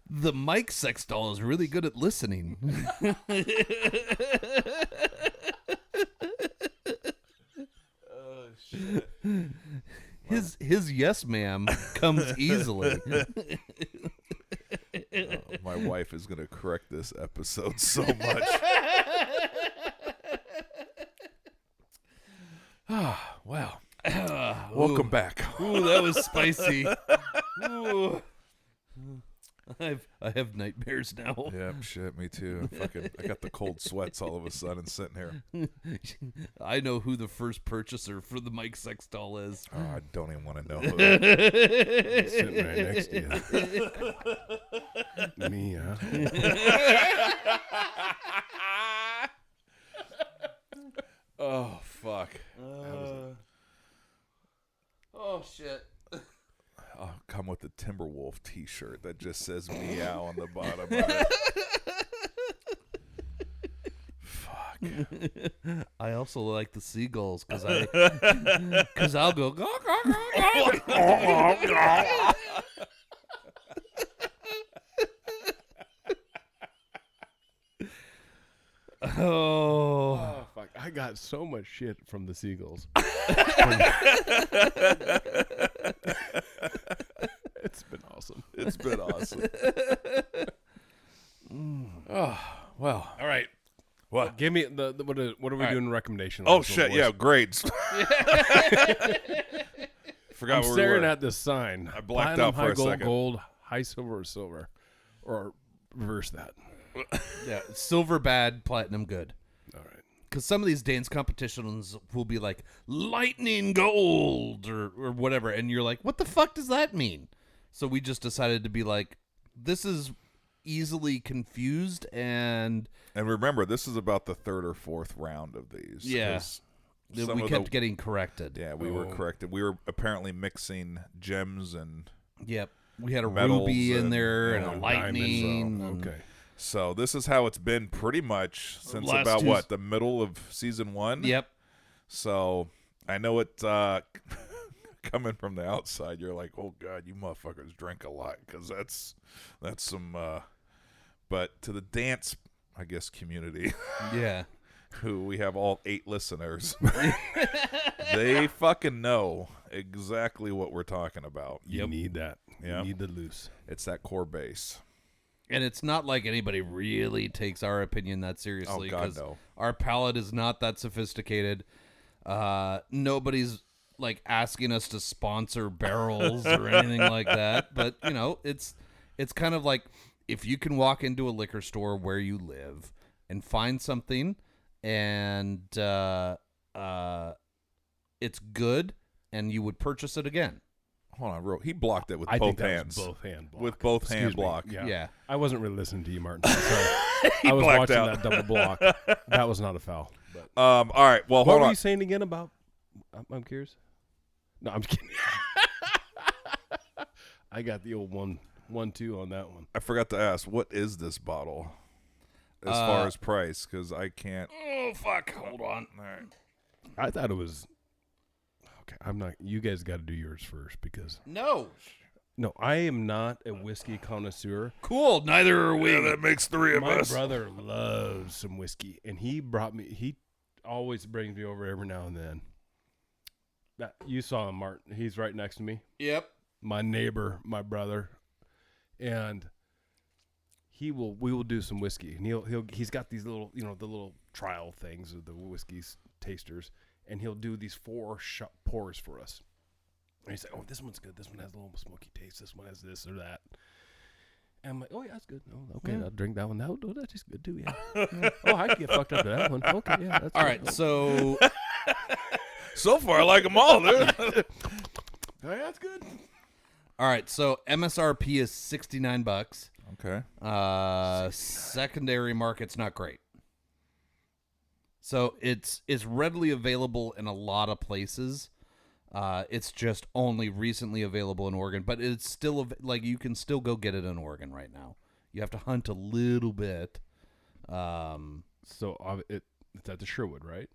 Speaker 2: The Mike sex doll is really good at listening.
Speaker 1: Oh shit.
Speaker 2: His yes ma'am comes easily.
Speaker 1: My wife is going to correct this episode so much. Wow. Welcome back.
Speaker 2: Ooh, that was spicy. Ooh. I have nightmares now.
Speaker 1: Yep, shit, me too. I got the cold sweats all of a sudden sitting here.
Speaker 2: I know who the first purchaser for the Mike Sextol is.
Speaker 1: Oh, I don't even want to know who.
Speaker 3: Sitting right next to you. Meow.
Speaker 1: Oh, fuck.
Speaker 2: Oh, shit.
Speaker 1: I'll come with a Timberwolf t-shirt that just says Meow on the bottom of it. Fuck.
Speaker 2: I also like the seagulls because I'll go.
Speaker 3: Oh, fuck. I got so much shit from the seagulls. It's been awesome.
Speaker 1: It's been awesome. Oh, well.
Speaker 3: All right.
Speaker 1: What?
Speaker 3: Give me the what are we doing recommendation?
Speaker 1: Oh, shit. Yeah, grades. Forgot
Speaker 3: I'm
Speaker 1: where
Speaker 3: staring
Speaker 1: we were.
Speaker 3: at this sign.
Speaker 1: I blacked
Speaker 3: Platinum,
Speaker 1: out for
Speaker 3: high
Speaker 1: a
Speaker 3: gold,
Speaker 1: second.
Speaker 3: Gold, high silver, or silver, or reverse that.
Speaker 2: Yeah, silver bad, platinum good.
Speaker 3: All right.
Speaker 2: Because some of these dance competitions will be like lightning gold or whatever, and you're like, what the fuck does that mean? So we just decided to be like, this is easily confused, and
Speaker 1: remember, this is about the third or fourth round of these.
Speaker 2: Yeah.
Speaker 1: 'cause
Speaker 2: we
Speaker 1: some of
Speaker 2: kept getting corrected.
Speaker 1: Yeah, we were corrected. We were apparently mixing gems and
Speaker 2: Yep. We had a
Speaker 1: metals
Speaker 2: ruby in
Speaker 1: and,
Speaker 2: there and a
Speaker 1: diamonds,
Speaker 2: lightning. and-
Speaker 3: Okay.
Speaker 1: so this is how it's been pretty much since
Speaker 2: Last
Speaker 1: about
Speaker 2: two-
Speaker 1: what, the middle of season 1?
Speaker 2: Yep.
Speaker 1: So I know it coming from the outside, you're like, oh god, you motherfuckers drink a lot, because that's some but to the dance, I guess, community
Speaker 2: Yeah.
Speaker 1: who we have all 8 listeners, they fucking know exactly what we're talking about.
Speaker 3: You need that.
Speaker 1: Yeah.
Speaker 3: You need the loose.
Speaker 1: It's that core base.
Speaker 2: And it's not like anybody really takes our opinion that seriously.
Speaker 1: Oh, God,
Speaker 2: 'cause
Speaker 1: no.
Speaker 2: Our palate is not that sophisticated. Nobody's like asking us to sponsor barrels or anything like that. But, you know, it's kind of like if you can walk into a liquor store where you live and find something and it's good and you would purchase it again.
Speaker 1: Hold on, bro. He blocked it with
Speaker 3: I
Speaker 1: both
Speaker 3: think that
Speaker 1: hands.
Speaker 3: was both hand block.
Speaker 1: With both
Speaker 3: Excuse
Speaker 1: hand
Speaker 3: me.
Speaker 1: block.
Speaker 3: Yeah. I wasn't really listening to you, Martin. Sorry.
Speaker 1: He
Speaker 3: I was
Speaker 1: blacked
Speaker 3: watching
Speaker 1: out.
Speaker 3: that double block. That was not a foul. But
Speaker 1: All right. Well,
Speaker 3: what
Speaker 1: hold
Speaker 3: were
Speaker 1: on.
Speaker 3: you saying again about? I'm curious. No, I'm just kidding. I got the old 1-2 on that one.
Speaker 1: I forgot to ask, what is this bottle as far as price? Because I can't.
Speaker 2: Oh, fuck. Hold on.
Speaker 1: All right.
Speaker 3: I thought it was. Okay, I'm not. You guys got to do yours first because.
Speaker 2: No.
Speaker 3: No, I am not a whiskey connoisseur.
Speaker 2: Cool. Neither are we.
Speaker 1: Yeah, that makes 3 of
Speaker 3: My
Speaker 1: us.
Speaker 3: brother loves some whiskey, and he always brings me over every now and then. That you saw him, Martin. He's right next to me.
Speaker 2: Yep.
Speaker 3: My neighbor, my brother, and we will do some whiskey, and he's got these little, the little trial things of the whiskey tasters, and he'll do these 4 pours for us. And he's like, oh, this one's good. This one has a little smoky taste. This one has this or that. And I'm like, oh, yeah, that's good. Oh, okay, I'll drink that one. That tastes good, too, yeah. Oh, I can get fucked up to that one. Okay, yeah, that's
Speaker 2: All
Speaker 3: good.
Speaker 2: right, so
Speaker 1: So far, I like them all, dude.
Speaker 3: Oh, yeah, that's good.
Speaker 2: so MSRP is $69.
Speaker 1: Okay.
Speaker 2: Secondary market's not great. So it's readily available in a lot of places. It's just only recently available in Oregon, but it's still you can still go get it in Oregon right now. You have to hunt a little bit.
Speaker 3: So it's at the Sherwood, right?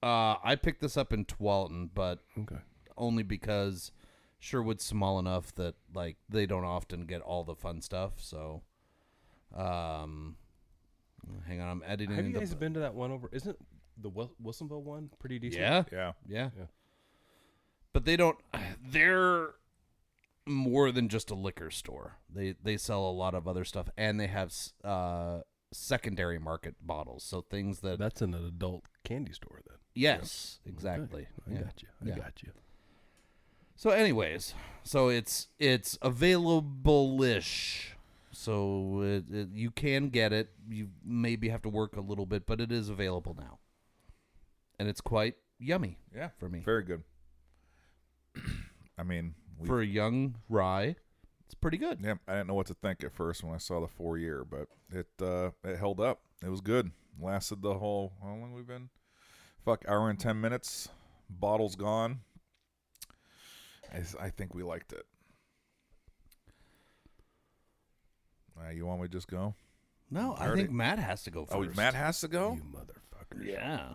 Speaker 2: I picked this up in Tualatin, but
Speaker 3: Okay.
Speaker 2: only because Sherwood's small enough that they don't often get all the fun stuff. So, hang on, I'm editing.
Speaker 3: Have you guys been to that one over? Isn't the Wilsonville one pretty decent?
Speaker 2: Yeah,
Speaker 1: Yeah.
Speaker 2: yeah.
Speaker 3: Yeah.
Speaker 2: But they don't. Their more than just a liquor store. They sell a lot of other stuff, and they have secondary market bottles. So things
Speaker 3: That's an adult candy store then.
Speaker 2: Yes, exactly.
Speaker 3: I got you. I got you.
Speaker 2: So anyways, it's available-ish. So you can get it. You maybe have to work a little bit, but it is available now. And it's quite yummy.
Speaker 1: Yeah,
Speaker 2: for me.
Speaker 1: Very good. I mean,
Speaker 2: for a young rye, it's pretty good.
Speaker 1: Yeah, I didn't know what to think at first when I saw the 4-year, but it held up. It was good. Lasted the whole, how long have we been? Hour and 10 minutes. Bottle's gone. I think we liked it. You want me to just go?
Speaker 2: No, I think Matt has to go first.
Speaker 1: Oh, Matt has to go?
Speaker 3: You motherfuckers.
Speaker 2: Yeah.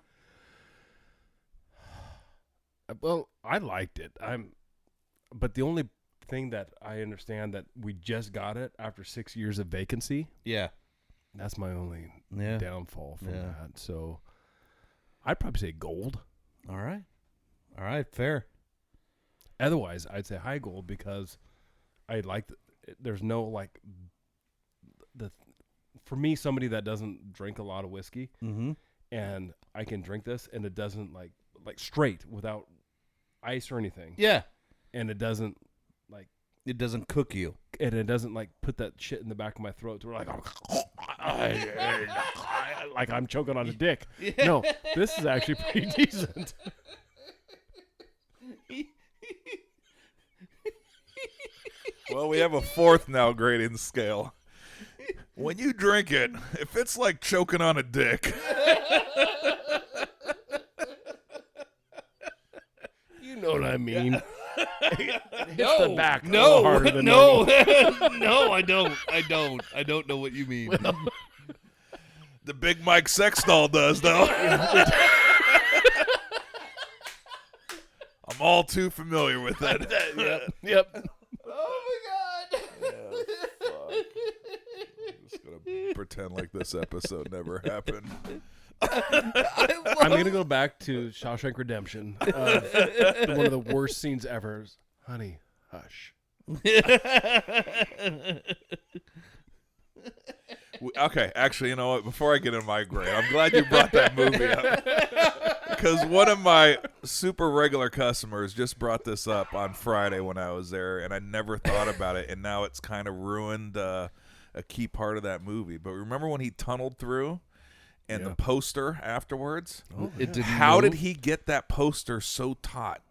Speaker 3: Well, I liked it. But the only thing that I understand that we just got it after 6 years of vacancy.
Speaker 2: Yeah.
Speaker 3: That's my only downfall from that. So I'd probably say gold.
Speaker 2: All right, fair.
Speaker 3: Otherwise, I'd say high gold because I like. There's no like for me, somebody that doesn't drink a lot of whiskey, and I can drink this, and it doesn't like straight without ice or anything.
Speaker 2: Yeah,
Speaker 3: and it doesn't
Speaker 2: cook you,
Speaker 3: and it doesn't like put that shit in the back of my throat to where like like I'm choking on a dick. Yeah. No, this is actually pretty decent.
Speaker 1: Well, we have a fourth now grading scale. When you drink it, if it's like choking on a dick.
Speaker 3: You know what I mean.
Speaker 2: No,
Speaker 3: the back
Speaker 2: no,
Speaker 3: no,
Speaker 2: no, I don't. I don't know what you mean.
Speaker 1: The Big Mike sex doll does, though. I'm all too familiar with that.
Speaker 3: Yep.
Speaker 2: Oh my God.
Speaker 1: Fuck. I'm just gonna pretend like this episode never happened.
Speaker 3: I'm gonna go back to Shawshank Redemption. One of the worst scenes ever. Honey, hush.
Speaker 1: Okay, actually, you know what? Before I get in my grade, I'm glad you brought that movie up. Because one of my super regular customers just brought this up on Friday when I was there, and I never thought about it, and now it's kind of ruined a key part of that movie. But remember when he tunneled through and the poster afterwards?
Speaker 2: Oh, it didn't
Speaker 1: How
Speaker 2: move?
Speaker 1: did he get that poster so taut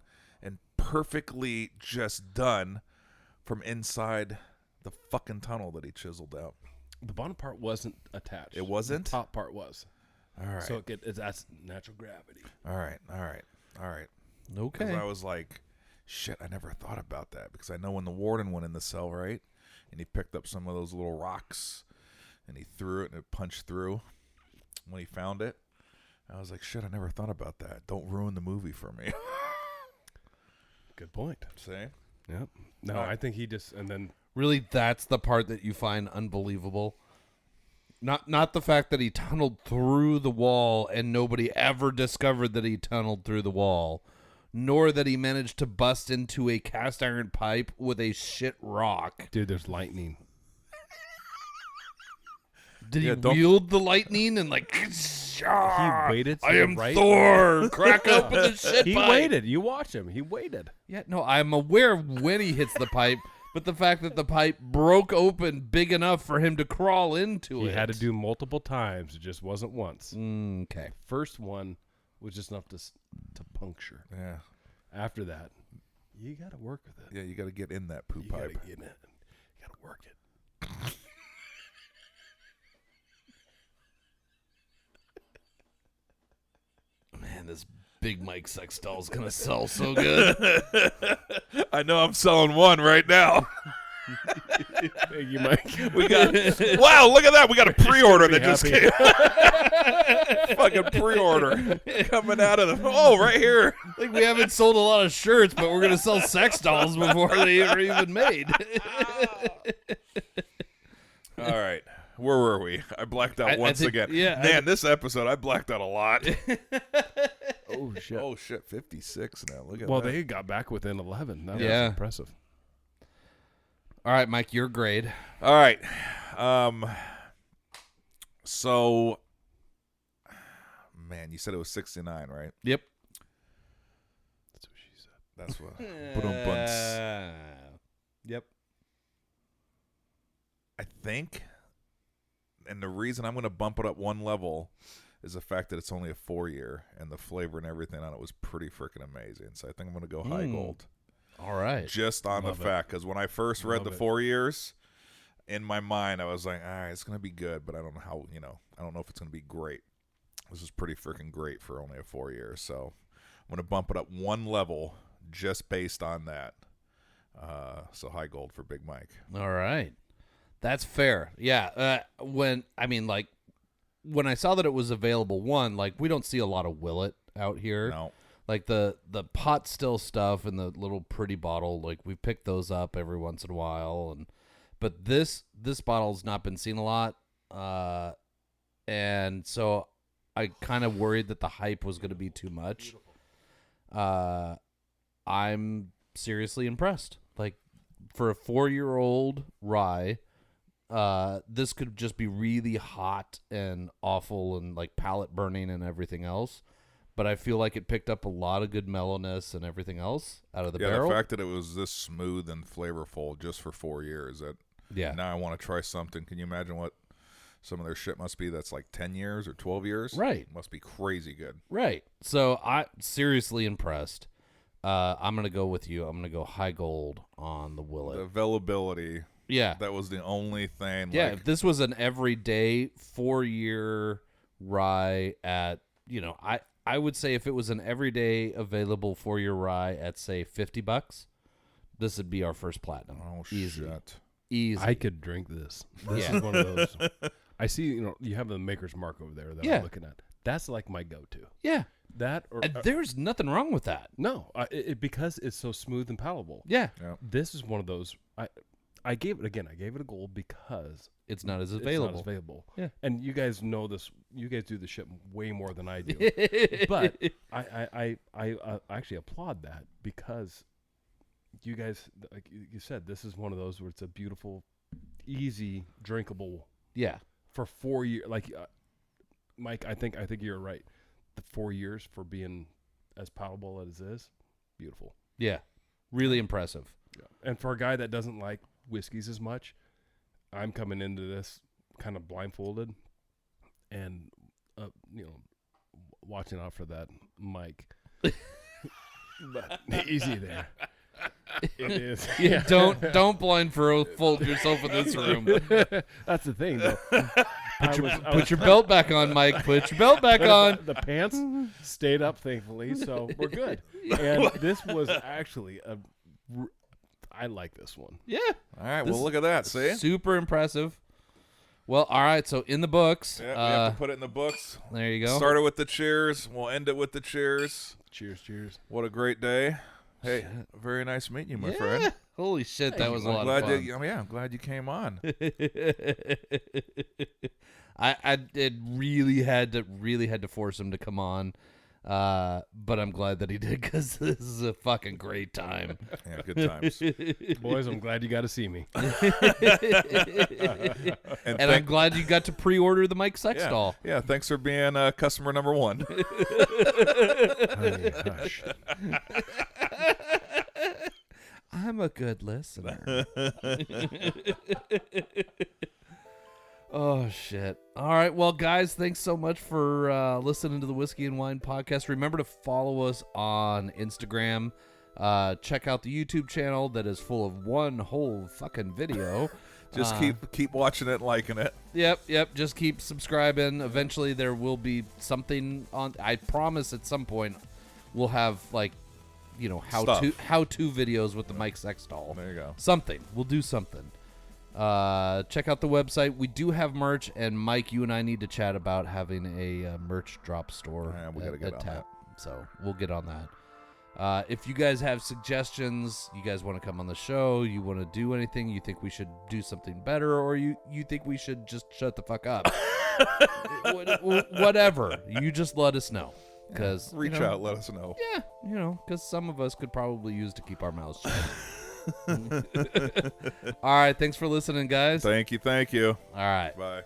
Speaker 1: and perfectly just done from inside the fucking tunnel that he chiseled out?
Speaker 3: The bottom part wasn't attached.
Speaker 1: It wasn't?
Speaker 3: The top part was.
Speaker 1: All right.
Speaker 3: So that's natural gravity.
Speaker 1: All right.
Speaker 2: Okay.
Speaker 1: 'Cause I was like, shit, I never thought about that. Because I know when the warden went in the cell, right? And he picked up some of those little rocks and he threw it and it punched through when he found it. I was like, shit, I never thought about that. Don't ruin the movie for me.
Speaker 3: Good point.
Speaker 1: See?
Speaker 3: Yep. No, I think he just, and then.
Speaker 2: Really, that's the part that you find unbelievable? Not the fact that he tunneled through the wall and nobody ever discovered that he tunneled through the wall, nor that he managed to bust into a cast iron pipe with a shit rock.
Speaker 3: Dude, there's lightning.
Speaker 2: Did he wield the lightning and like...
Speaker 3: He waited.
Speaker 2: I am Thor. Crack open the shit
Speaker 3: He
Speaker 2: pipe.
Speaker 3: waited. You watch him. He waited.
Speaker 2: Yeah, no, I'm aware of when he hits the pipe, but the fact that the pipe broke open big enough for him to crawl into it.
Speaker 3: He had to do multiple times. It just wasn't once.
Speaker 2: Okay.
Speaker 3: First one was just enough to puncture.
Speaker 1: Yeah.
Speaker 3: After that, you got to work with it.
Speaker 1: Yeah, you got to get in that poop pipe.
Speaker 3: You got to get in it. You got to work it.
Speaker 2: Man, this Big Mike sex doll is going to sell so good.
Speaker 1: I know I'm selling one right now.
Speaker 3: Thank you, Mike.
Speaker 1: We got wow! Look at that. We got a pre-order that just came. Fucking pre-order coming out of the right here.
Speaker 2: Like we haven't sold a lot of shirts, but we're going to sell sex dolls before they are even made.
Speaker 1: All right. Where were we? I blacked out once again.
Speaker 2: Yeah,
Speaker 1: Man, this episode, I blacked out a lot.
Speaker 3: Oh, shit.
Speaker 1: Oh, shit. 56 now. Look at that.
Speaker 3: Well, they got back within 11. That was impressive.
Speaker 2: All right, Mike, your grade.
Speaker 1: All right. So, man, you said it was 69, right?
Speaker 2: Yep.
Speaker 3: That's what she said.
Speaker 1: That's what. Ba-dum-bunts.
Speaker 2: Yep.
Speaker 1: I think, and the reason I'm going to bump it up one level is the fact that it's only a 4-year, and the flavor and everything on it was pretty freaking amazing. So I think I'm going to go high gold.
Speaker 2: All right.
Speaker 1: Just on
Speaker 3: Love
Speaker 1: the
Speaker 3: it.
Speaker 1: fact, because when I first read
Speaker 3: Love
Speaker 1: the
Speaker 3: it.
Speaker 1: 4 years, in my mind I was like, all right, it's going to be good, but I don't know how, I don't know if it's going to be great. This is pretty freaking great for only a 4 years. So I'm going to bump it up one level just based on that. So high gold for Big Mike.
Speaker 2: All right. That's fair. Yeah. When I saw that it was available, we don't see a lot of Willett out here.
Speaker 1: No.
Speaker 2: Like the pot still stuff and the little pretty bottle, like we pick those up every once in a while, but this bottle's not been seen a lot, and so I kind of worried that the hype was going to be too much. I'm seriously impressed. Like for a 4-year-old rye, this could just be really hot and awful and like palate burning and everything else. But I feel like it picked up a lot of good mellowness and everything else out of the barrel.
Speaker 1: The fact that it was this smooth and flavorful just for 4 years, now I want to try something. Can you imagine what some of their shit must be that's like 10 years or 12 years?
Speaker 2: Right.
Speaker 1: Must be crazy good.
Speaker 2: Right. So I'm seriously impressed. I'm going to go with you. I'm going to go high gold on the Willett.
Speaker 1: The availability.
Speaker 2: Yeah.
Speaker 1: That was the only thing.
Speaker 2: Yeah,
Speaker 1: Like,
Speaker 2: if this was an everyday 4-year rye at, I would say if it was an everyday available 4-year rye at, say, $50, this would be our first platinum.
Speaker 1: oh,
Speaker 2: Easy.
Speaker 1: shit.
Speaker 2: Easy.
Speaker 3: I could drink this. This
Speaker 2: Yeah.
Speaker 3: is one of those. I see, you have the Maker's Mark over there that
Speaker 2: Yeah.
Speaker 3: I'm looking at. That's like my go-to.
Speaker 2: Yeah.
Speaker 3: That or
Speaker 2: And there's nothing wrong with that.
Speaker 3: no, because it's so smooth and palatable.
Speaker 2: Yeah.
Speaker 3: This is one of those. I gave it a gold because
Speaker 2: It's not as
Speaker 3: it's
Speaker 2: available.
Speaker 3: not as available.
Speaker 2: Yeah.
Speaker 3: And you guys know this. You guys do the shit way more than I do. But I actually applaud that because you guys, like you said, this is one of those where it's a beautiful, easy, drinkable
Speaker 2: Yeah.
Speaker 3: for 4 years. Like Mike, I think you're right. The 4 years for being as palatable as it is, beautiful.
Speaker 2: Yeah. Really impressive.
Speaker 3: Yeah. And for a guy that doesn't like whiskeys as much, I'm coming into this kind of blindfolded and, watching out for that Mike. But easy there. It is.
Speaker 2: Yeah. Don't blindfold yourself in this room.
Speaker 3: That's the thing, though.
Speaker 2: Put your belt back on, Mike. Put your belt back on.
Speaker 3: The pants stayed up, thankfully, so we're good. And this was actually I like this one.
Speaker 2: Yeah.
Speaker 1: All right,
Speaker 2: This
Speaker 1: well, look at that. See?
Speaker 2: Super impressive. Well, all right. So in the books,
Speaker 1: Yeah, we have to put it in the books.
Speaker 2: there you go.
Speaker 1: Started with the cheers. We'll end it with the cheers.
Speaker 3: Cheers, cheers.
Speaker 1: What a great day. Hey, very nice meeting you, my friend.
Speaker 2: Holy shit, that was a lot
Speaker 1: Glad
Speaker 2: of fun.
Speaker 1: I'm glad you came on.
Speaker 2: I did really had to force him to come on, but I'm glad that he did because this is a fucking great time.
Speaker 1: Yeah, good times.
Speaker 3: Boys, I'm glad you got to see me.
Speaker 1: And
Speaker 2: I'm glad you got to pre-order the Mike Sex doll.
Speaker 1: Yeah, thanks for being customer number 1.
Speaker 3: Honey, hush.
Speaker 2: I'm a good listener. Oh, shit. All right. Well, guys, thanks so much for listening to the Whiskey and Wine podcast. Remember to follow us on Instagram. Check out the YouTube channel that is full of one whole fucking video.
Speaker 1: Just keep watching it and liking it.
Speaker 2: Yep. Just keep subscribing. Eventually, there will be something on. I promise at some point we'll have, how-to videos with the Mike Sex doll.
Speaker 1: There you go.
Speaker 2: Something. We'll do something. Check out the website. We do have merch, and Mike, you and I need to chat about having a merch drop store
Speaker 1: Yeah, we gotta get on
Speaker 2: Tap. So we'll get on that. If you guys have suggestions, you guys want to come on the show, you want to do anything, you think we should do something better, or you think we should just shut the fuck up. Whatever. You just let us know. Because
Speaker 1: Reach out, let us know.
Speaker 2: Yeah, because some of us could probably use to keep our mouths shut. All right. Thanks for listening, guys.
Speaker 1: Thank you. Thank you.
Speaker 2: All right.
Speaker 1: Bye.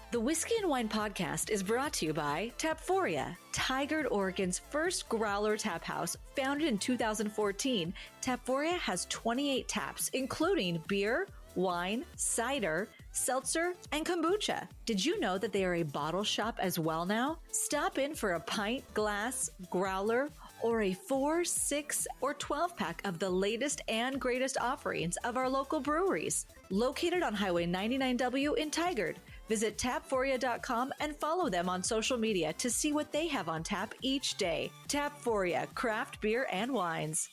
Speaker 4: The Whiskey and Wine podcast is brought to you by Tapforia, Tigard, Oregon's first growler tap house. Founded in 2014, Tapforia has 28 taps, including beer, wine, cider, seltzer, and kombucha. Did you know that they are a bottle shop as well now? Stop in for a pint, glass, growler, or a 4, 6, or 12-pack of the latest and greatest offerings of our local breweries. Located on Highway 99W in Tigard. Visit tapforia.com and follow them on social media to see what they have on tap each day. Tapforia, craft beer and wines.